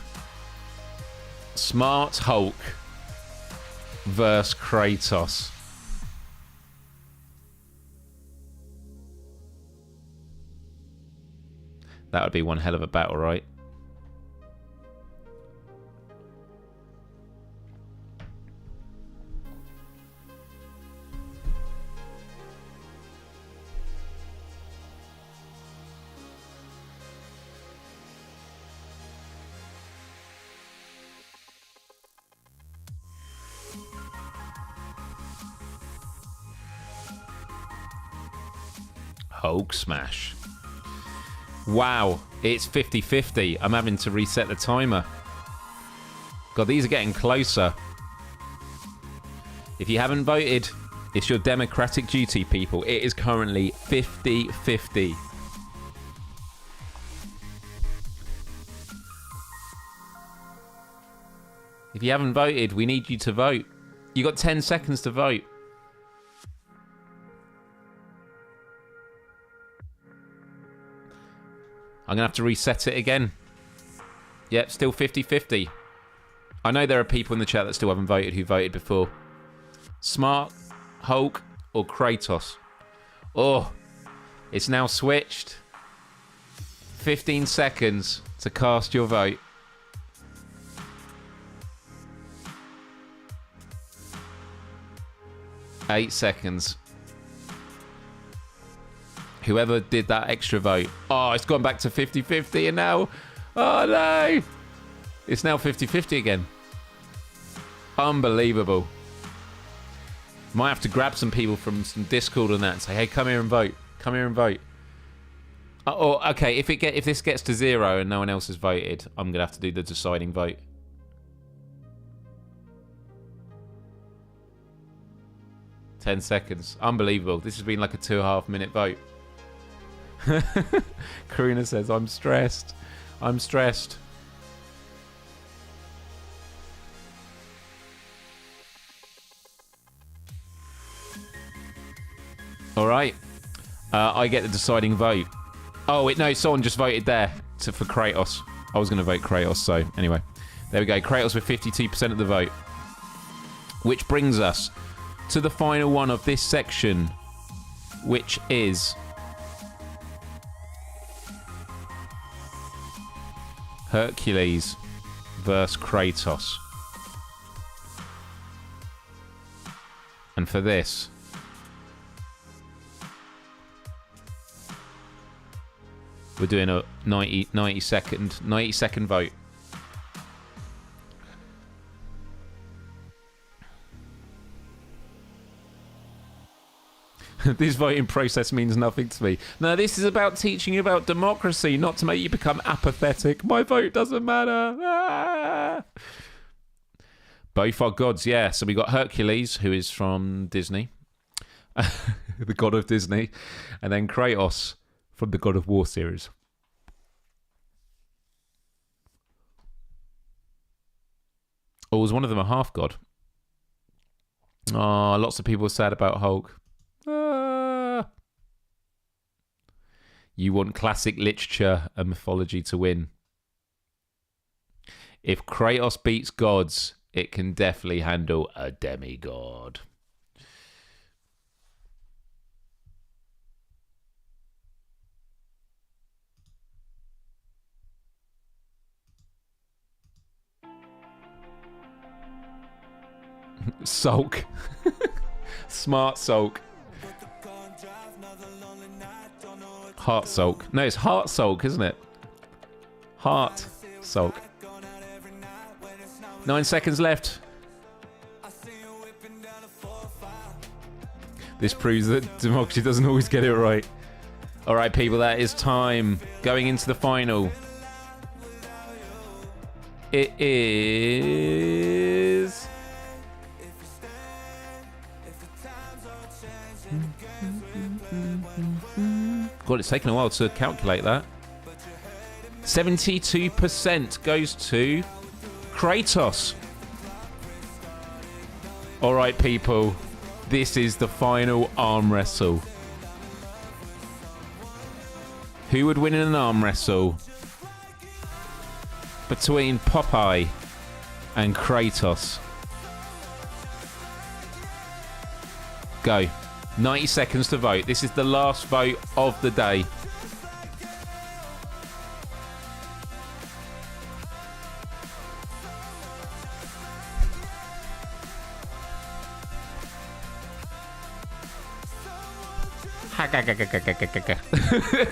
Smart Hulk versus Kratos. That would be one hell of a battle, right? Hulk smash. Wow, it's 50-50. I'm having to reset the timer. God, these are getting closer. If you haven't voted, it's your democratic duty, people. It is currently 50-50. If you haven't voted, we need you to vote. You got 10 seconds to vote. I'm going to have to reset it again. Yep, still 50-50. I know there are people in the chat that still haven't voted who voted before. Smart, Hulk, or Kratos? Oh, it's now switched. 15 seconds to cast your vote. Eight seconds. Whoever did that extra vote. Oh, it's gone back to 50-50 and now... Oh, no! It's now 50-50 again. Unbelievable. Might have to grab some people from some Discord and that and say, hey, come here and vote. Come here and vote. Oh, okay, if this gets to 0 and no one else has voted, I'm going to have to do the deciding vote. Ten seconds. Unbelievable. This has been like a 2.5 minute vote. Karina says, I'm stressed. I'm stressed. All right. I get the deciding vote. Oh, wait, no, someone just voted there for Kratos. I was going to vote Kratos, so anyway. There we go. Kratos with 52% of the vote. Which brings us to the final one of this section, which is Hercules versus Kratos. And for this, we're doing a 90 second vote. This voting process means nothing to me. No, this is about teaching you about democracy, not to make you become apathetic. My vote doesn't matter. Ah! Both are gods, yeah. So we got Hercules, who is from Disney, the god of Disney, and then Kratos from the God of War series. Or was one of them a half god? Oh, lots of people are sad about Hulk. You want classic literature and mythology to win. If Kratos beats gods, it can definitely handle a demigod. Sulk. Smart sulk. Heart sulk. No, it's heart sulk, isn't it? Heart sulk. 9 seconds left. This proves that democracy doesn't always get it right. All right, people, that is time. Going into the final. It is... God, it's taken a while to calculate that. 72% goes to Kratos. All right, people. This is the final arm wrestle. Who would win in an arm wrestle between Popeye and Kratos? Go. 90 seconds to vote. This is the last vote of the day.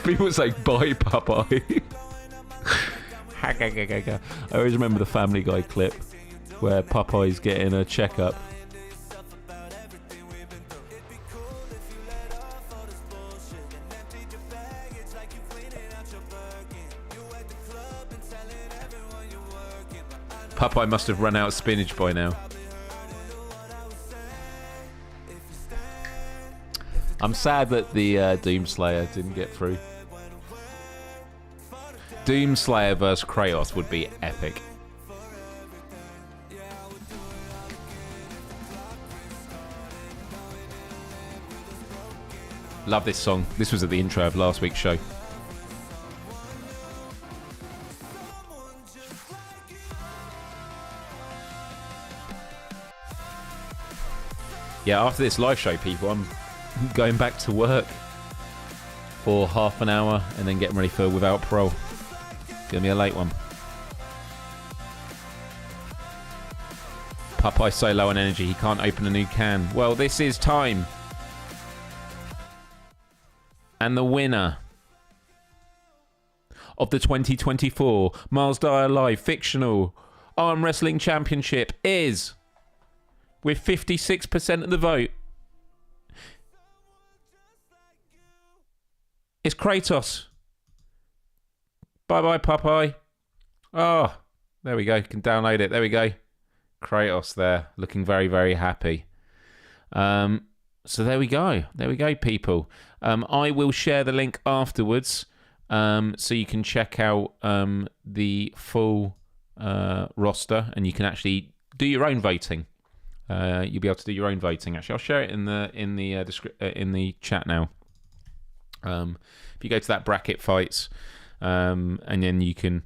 People say bye, Popeye. I always remember the Family Guy clip where Popeye's getting a checkup. Popeye must have run out of spinach by now. I'm sad that the Doomslayer didn't get through. Doomslayer versus Kratos would be epic. Love this song. This was at the intro of last week's show. Yeah, after this live show, people, I'm going back to work for half an hour and then getting ready for Without Parole. Gonna be a late one. Popeye's so low on energy he can't open a new can. Well, this is time. And the winner of the 2024 Myles Dyer Live Fictional Arm Wrestling Championship is, with 56% of the vote, it's Kratos. Bye-bye, Popeye. Oh, there we go. You can download it. There we go. Kratos there, looking very, very happy. So there we go. There we go, people. I will share the link afterwards, so you can check out the full roster, and you can actually do your own voting. You'll be able to do your own voting. Actually, I'll share it in the chat now. If you go to that bracket fights, and then you can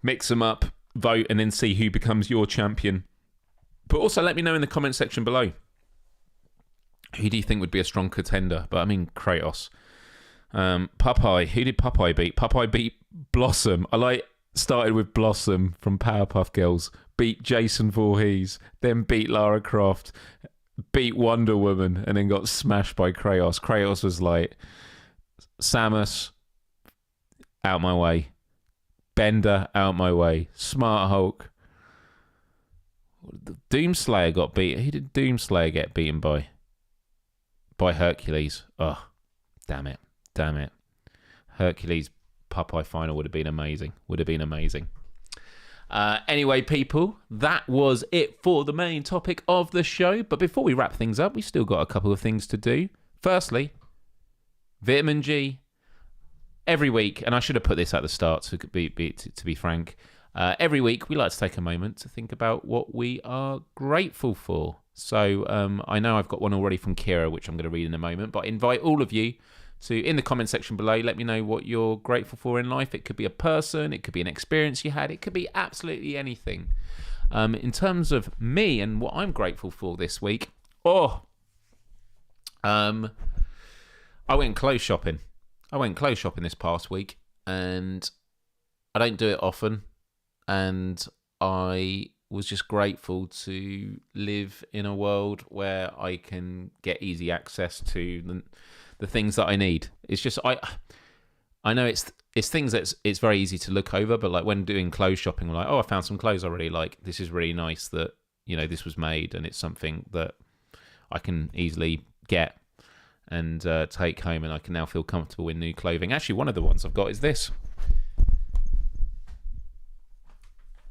mix them up, vote, and then see who becomes your champion. But also let me know in the comment section below, who do you think would be a strong contender? But I mean, Kratos. Popeye. Who did Popeye beat? Popeye beat Blossom. Started with Blossom from Powerpuff Girls. Beat Jason Voorhees. Then beat Lara Croft. Beat Wonder Woman. And then got smashed by Kratos. Kratos was like, Samus, out my way. Bender, out my way. Smart Hulk. Doomslayer got beat. Who did Doomslayer get beaten by? By Hercules. Oh, damn it. Hercules Popeye final would have been amazing. Anyway, people, that was it for the main topic of the show. But before we wrap things up, we still got a couple of things to do. Firstly, Vitamin G. Every week, and I should have put this at the start to be frank, every week we like to take a moment to think about what we are grateful for. So I know I've got one already from Kira, which I'm going to read in a moment. But I invite all of you to, in the comment section below, let me know what you're grateful for in life. It could be a person, it could be an experience you had, it could be absolutely anything. In terms of me and what I'm grateful for this week, I went clothes shopping. I went clothes shopping this past week, and I don't do it often, and I was just grateful to live in a world where I can get easy access to the things that I need. It's just I know it's things it's very easy to look over, but like when doing clothes shopping, we're like, oh, I found some clothes already. Like, this is really nice that, you know, this was made, and it's something that I can easily get and take home, and I can now feel comfortable in new clothing. Actually, one of the ones I've got is this.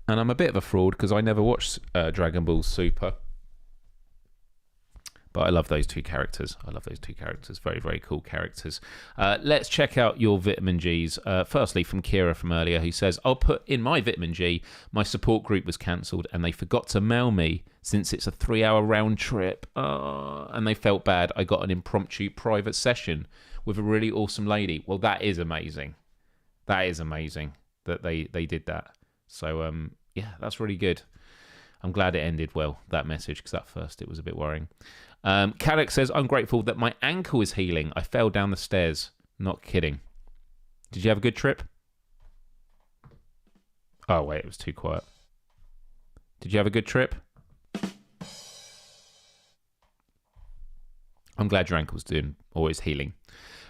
And I'm a bit of a fraud because I never watched Dragon Ball Super. But I love those two characters. Very, very cool characters. Let's check out your vitamin Gs. Firstly, from Kira from earlier, who says, I'll put in my vitamin G. My support group was cancelled and they forgot to mail me since it's a 3-hour round trip. And they felt bad. I got an impromptu private session with a really awesome lady. Well, that is amazing. That is amazing that they did that. So, yeah, that's really good. I'm glad it ended well, that message, because at first it was a bit worrying. Caddick says, I'm grateful that my ankle is healing. I fell down the stairs. Not kidding. Did you have a good trip? Oh, wait, it was too quiet. Did you have a good trip? I'm glad your ankle's doing, always healing.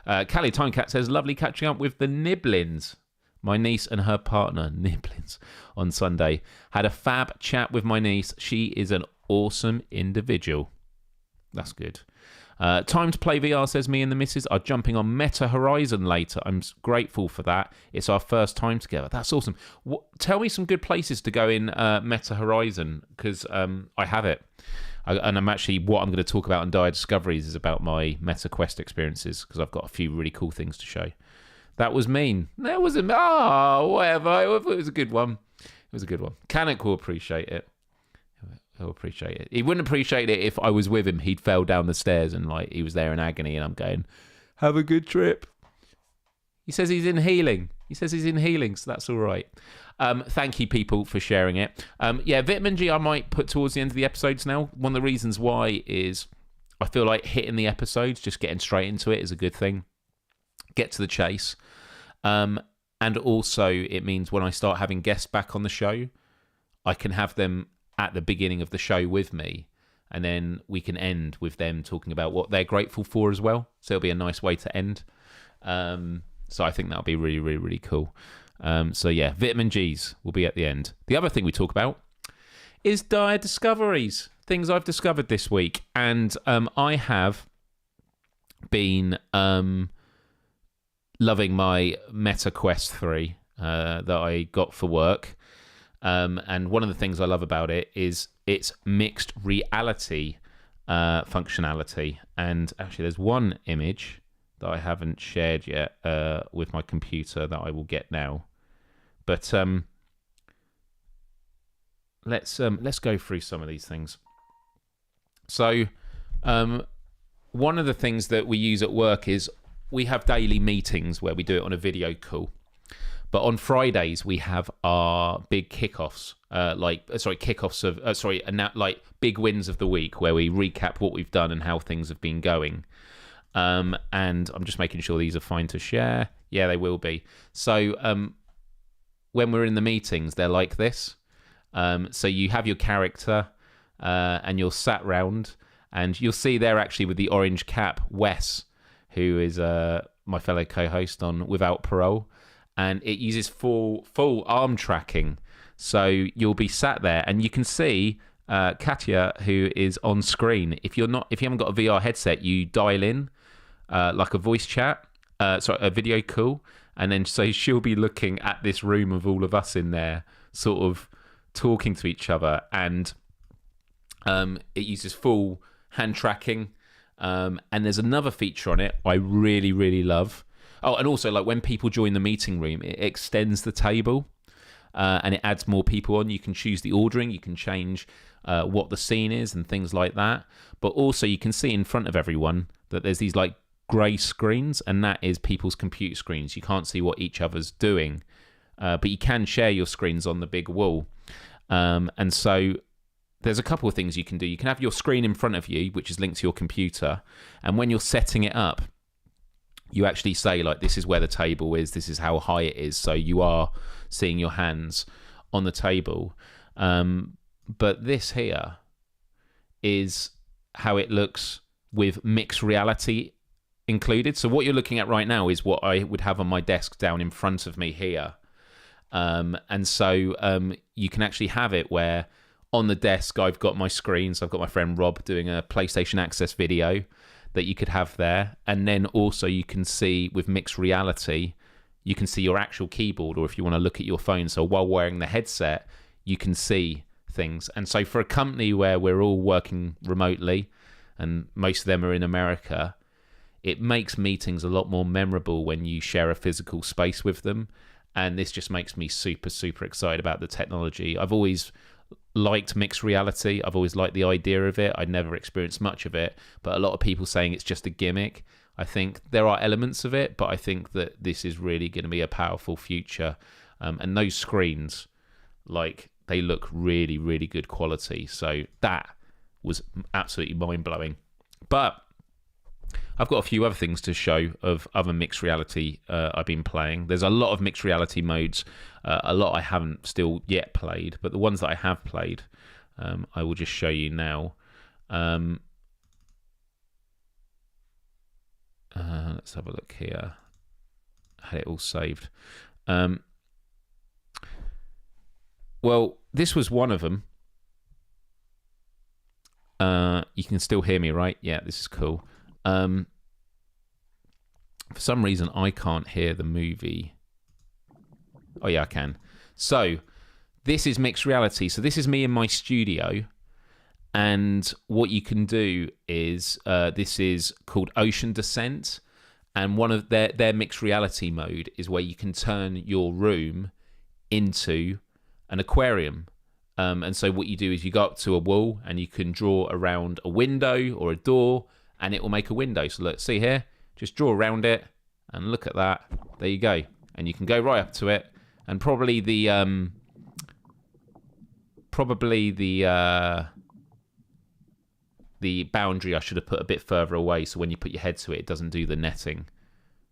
Callie Timecat says, lovely catching up with the Nibblins. My niece and her partner, Nibblins, on Sunday. Had a fab chat with my niece. She is an awesome individual. That's good. Time to play VR, says me and the missus are jumping on Meta Horizon later. I'm grateful for that. It's our first time together. That's awesome. Tell me some good places to go in Meta Horizon, because I have it. And I'm actually, what I'm going to talk about in Dire Discoveries is about my Meta Quest experiences, because I've got a few really cool things to show. That was mean. That wasn't. Whatever. It was a good one. It was a good one. Canuck will appreciate it. He'll appreciate it. He wouldn't appreciate it if I was with him. He'd fell down the stairs and like he was there in agony, and I'm going, have a good trip. He says he's in healing. So that's all right. Thank you, people, for sharing it. Yeah, vitamin G I might put towards the end of the episodes now. One of the reasons why is I feel like hitting the episodes, just getting straight into it is a good thing. Get to the chase. And also it means when I start having guests back on the show, I can have them at the beginning of the show with me, and then we can end with them talking about what they're grateful for as well. So it'll be a nice way to end. So I think that'll be really, really, really cool. So yeah, vitamin Gs will be at the end. The other thing we talk about is Dire Discoveries, things I've discovered this week. And I have been loving my Meta Quest 3 that I got for work. And one of the things I love about it is its mixed reality functionality. And actually, there's one image that I haven't shared yet with my computer that I will get now. But let's go through some of these things. So one of the things that we use at work is we have daily meetings where we do it on a video call. But on Fridays we have our big kickoffs, like big wins of the week, where we recap what we've done and how things have been going. And I'm just making sure these are fine to share. Yeah, they will be. So when we're in the meetings, they're like this. So you have your character, and you're sat round, and you'll see there actually with the orange cap, Wes, who is my fellow co-host on Without Parole. And it uses full arm tracking. So you'll be sat there and you can see Katya, who is on screen. If you haven't got a VR headset, you dial in like a voice chat, a video call. And then so she'll be looking at this room of all of us in there, sort of talking to each other. And it uses full hand tracking. And there's another feature on it I really, really love. Oh, and also, like when people join the meeting room, it extends the table. and it adds more people on. You can choose the ordering, you can change what the scene is and things like that. But also you can see in front of everyone that there's these like grey screens, and that is people's computer screens. You can't see what each other's doing, but you can share your screens on the big wall. And so there's a couple of things you can do. You can have your screen in front of you, which is linked to your computer, and when you're setting it up, you actually say, like, this is where the table is, this is how high it is, so you are seeing your hands on the table. But this here is how it looks with mixed reality included. So what you're looking at right now is what I would have on my desk down in front of me here. And so you can actually have it where on the desk I've got my screen, so I've got my friend Rob doing a PlayStation Access video that you could have there, and then also you can see with mixed reality, you can see your actual keyboard, or if you want to look at your phone, so while wearing the headset you can see things. And so for a company where we're all working remotely and most of them are in America, it makes meetings a lot more memorable when you share a physical space with them. And this just makes me super, super excited about the technology. I've always liked mixed reality. I've always liked the idea of it. I'd never experienced much of it, but a lot of people saying it's just a gimmick. I think there are elements of it, but I think that this is really going to be a powerful future. And those screens, like, they look really, really good quality. So that was absolutely mind-blowing. But I've got a few other things to show of other mixed reality I've been playing. There's a lot of mixed reality modes, a lot I haven't still yet played, but the ones that I have played, I will just show you now. Let's have a look here. I had it all saved. Well, this was one of them. You can still hear me, right? Yeah, this is cool. For some reason, I can't hear the movie. Oh, yeah, I can. So, this is mixed reality. So, this is me in my studio. And what you can do is, this is called Ocean Descent. And one of their mixed reality mode is where you can turn your room into an aquarium. And so what you do is you go up to a wall and you can draw around a window or a door, and it will make a window. So look, see here, just draw around it and look at that. There you go. And you can go right up to it, and probably the boundary I should have put a bit further away, so when you put your head to it, it doesn't do the netting.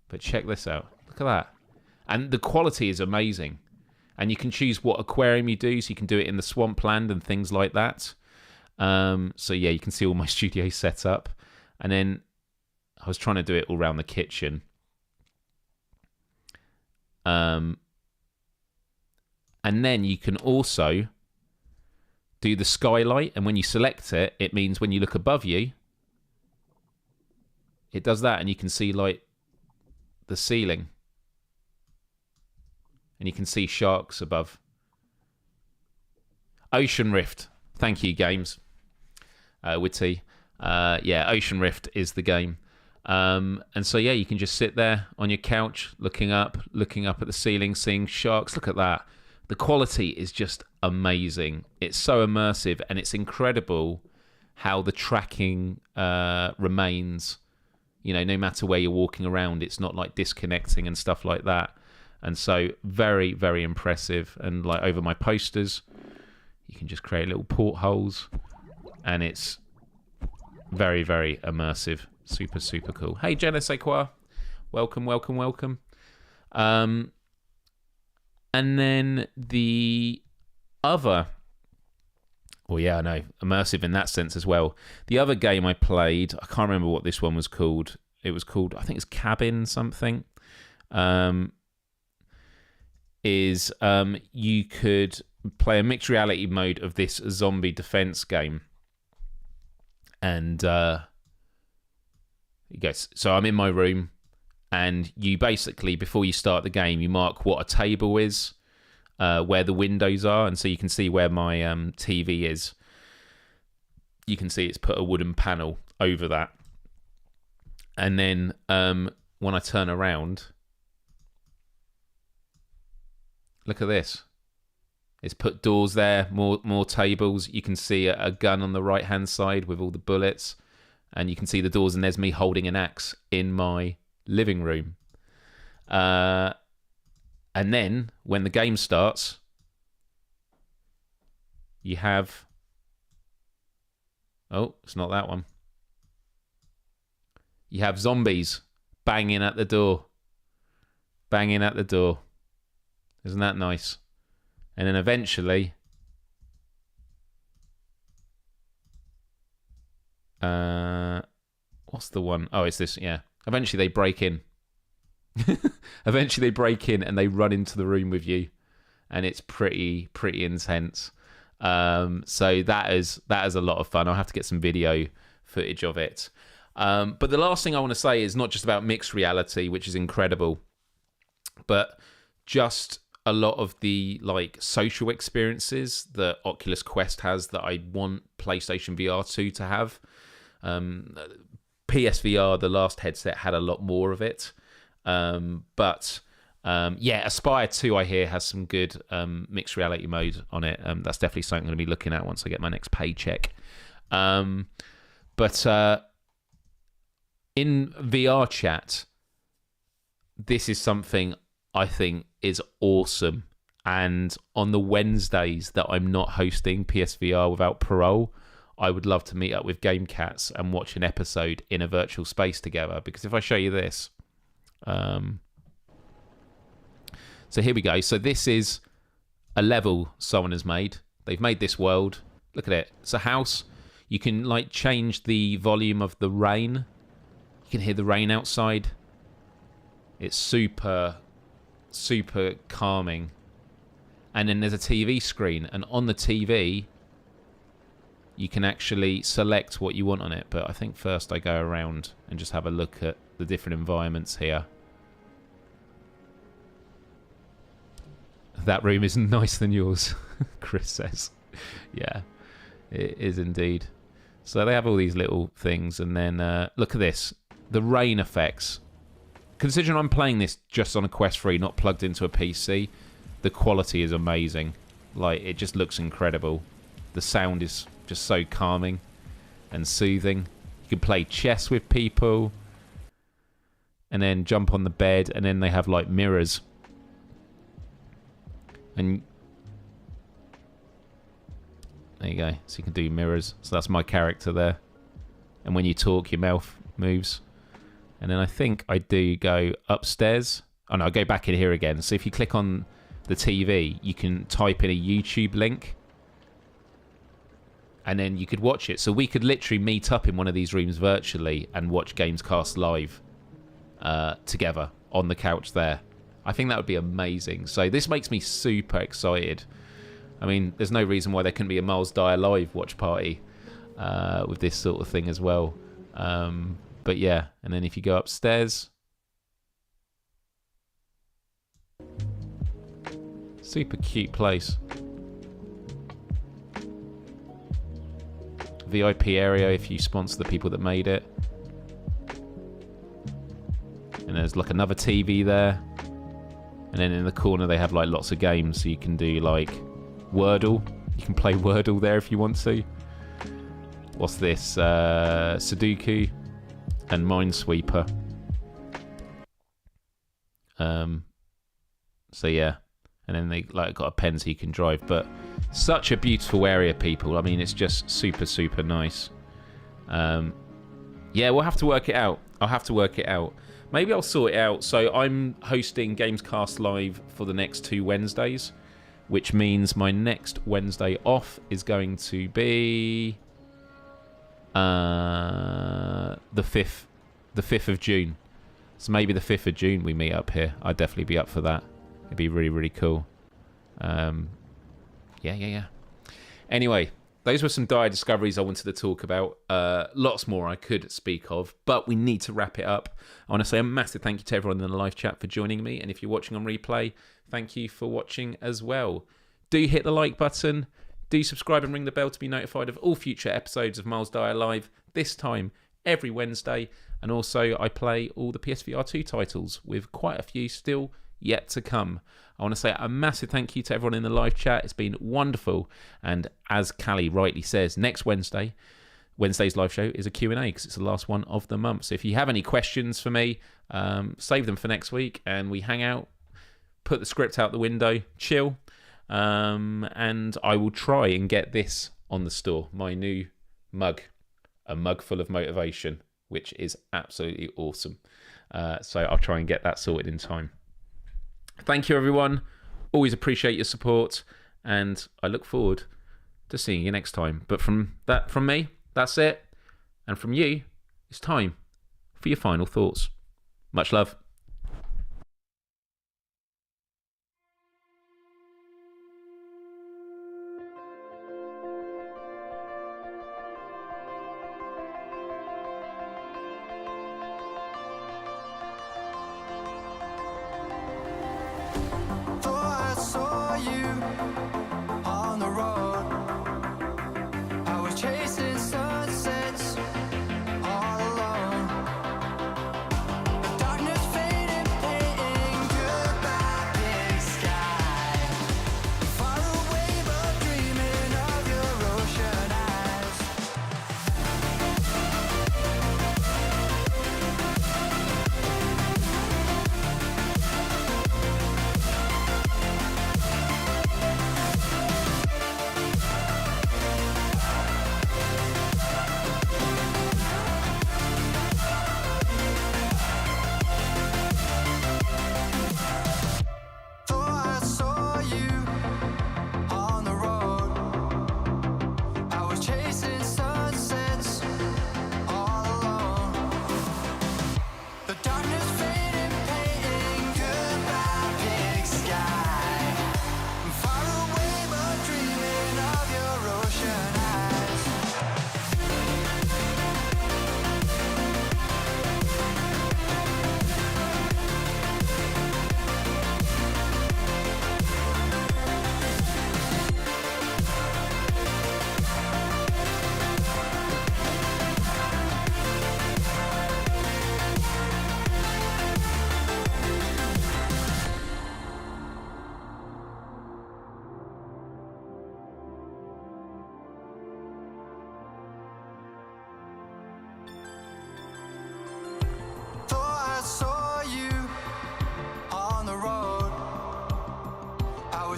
But check this out. Look at that. And the quality is amazing. And you can choose what aquarium you do, so you can do it in the swampland and things like that. So yeah, you can see all my studio set up. And then I was trying to do it all around the kitchen. And then you can also do the skylight, and when you select it, it means when you look above you, it does that, and you can see like the ceiling. And you can see sharks above. Ocean Rift. Thank you, games. Witty. Yeah, Ocean Rift is the game. And so, yeah, you can just sit there on your couch, looking up at the ceiling, seeing sharks. Look at that. The quality is just amazing. It's so immersive, and it's incredible how the tracking remains. You know, no matter where you're walking around, it's not like disconnecting and stuff like that. And so very, very impressive. And like over my posters, you can just create little portholes, and it's very, very immersive. Super, super cool. Hey, Jenna Sequoia. Welcome, welcome, welcome. And then the other... Well, yeah, I know. Immersive in that sense as well. The other game I played, I can't remember what this one was called. It was called, I think it's Cabin something. You could play a mixed reality mode of this zombie defense game. And you go, so I'm in my room, and you basically, before you start the game, you mark what a table is, where the windows are, and so you can see where my TV is. You can see it's put a wooden panel over that. And then when I turn around, look at this. It's put doors there, more tables. You can see a gun on the right-hand side with all the bullets. And you can see the doors, and there's me holding an axe in my living room. And then, when the game starts, you have... Oh, it's not that one. You have zombies banging at the door. Banging at the door. Isn't that nice? And then eventually... what's the one? Oh, it's this, yeah. Eventually they break in. Eventually they break in and they run into the room with you. And it's pretty intense. So that is a lot of fun. I'll have to get some video footage of it. But the last thing I want to say is not just about mixed reality, which is incredible, but just a lot of the like social experiences that Oculus Quest has that I want PlayStation VR 2 to have. PSVR, the last headset, had a lot more of it. But Aspire 2, I hear, has some good mixed reality mode on it. That's definitely something I'm going to be looking at once I get my next paycheck. But in VR chat, this is something I think is awesome. And on the Wednesdays that I'm not hosting PSVR without parole, I would love to meet up with Game Cats and watch an episode in a virtual space together. Because if I show you this... So here we go. So this is a level someone has made. They've made this world. Look at it. It's a house. You can like change the volume of the rain. You can hear the rain outside. It's super calming. And then there's a TV screen. And on the TV, you can actually select what you want on it. But I think first I go around and just have a look at the different environments here. That room is nicer than yours, Chris says. Yeah, it is indeed. So they have all these little things, and then look at this. The rain effects. Considering I'm playing this just on a Quest 3, not plugged into a PC, the quality is amazing. Like, it just looks incredible. The sound is just so calming and soothing. You can play chess with people, and then jump on the bed, and then they have, like, mirrors. And there you go. So you can do mirrors. So that's my character there. And when you talk, your mouth moves. And then I think I do go upstairs. Oh no, I go back in here again. So if you click on the TV, you can type in a YouTube link. And then you could watch it. So we could literally meet up in one of these rooms virtually and watch Gamescast live together on the couch there. I think that would be amazing. So this makes me super excited. I mean, there's no reason why there couldn't be a Myles Dyer live watch party with this sort of thing as well. But yeah, and then if you go upstairs, super cute place. VIP area if you sponsor the people that made it. And there's like another TV there. And then in the corner they have like lots of games, so you can do like Wordle. You can play Wordle there if you want to. What's this? Sudoku and Minesweeper. So yeah, and then they like got a pen so you can drive. But such a beautiful area, people. I mean, it's just super nice. Yeah, we'll have to work it out. I'll have to work it out. Maybe I'll sort it out. So I'm hosting Gamescast Live for the next 2 Wednesdays, which means my next Wednesday off is going to be the 5th of June. So maybe the 5th of June we meet up here. I'd definitely be up for that. It'd be really cool. Yeah. Anyway, those were some dire discoveries I wanted to talk about. Lots more I could speak of, but we need to wrap it up. I want to say a massive thank you to everyone in the live chat for joining me, and if you're watching on replay, thank you for watching as well. Do hit the like button, do subscribe and ring the bell to be notified of all future episodes of Myles Dyer Live, this time every Wednesday, and also I play all the PSVR 2 titles, with quite a few still yet to come. I want to say a massive thank you to everyone in the live chat. It's been wonderful. And as Callie rightly says, next Wednesday's live show is a Q&A because it's the last one of the month. So if you have any questions for me, save them for next week and we hang out, put the script out the window, chill, and I will try and get this on the store, my new mug, a mug full of motivation, which is absolutely awesome. So I'll try and get that sorted in time. Thank you, everyone. Always appreciate your support, and I look forward to seeing you next time. But from me, that's it. And from you, it's time for your final thoughts. Much love.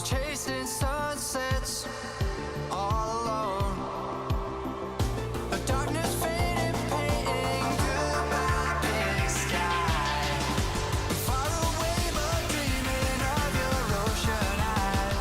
Chasing sunsets all alone. The darkness fading, painting goodbye big sky. Far away but dreaming of your ocean eyes.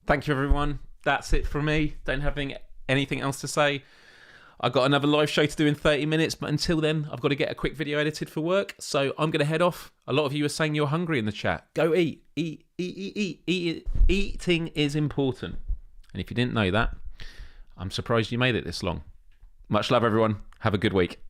Thank you, everyone. That's it from me. Don't have anything else to say. I've got another live show to do in 30 minutes, but until then, I've got to get a quick video edited for work, so I'm going to head off. A lot of you are saying you're hungry in the chat. Go eat. Eating is important. And if you didn't know that, I'm surprised you made it this long. Much love, everyone. Have a good week.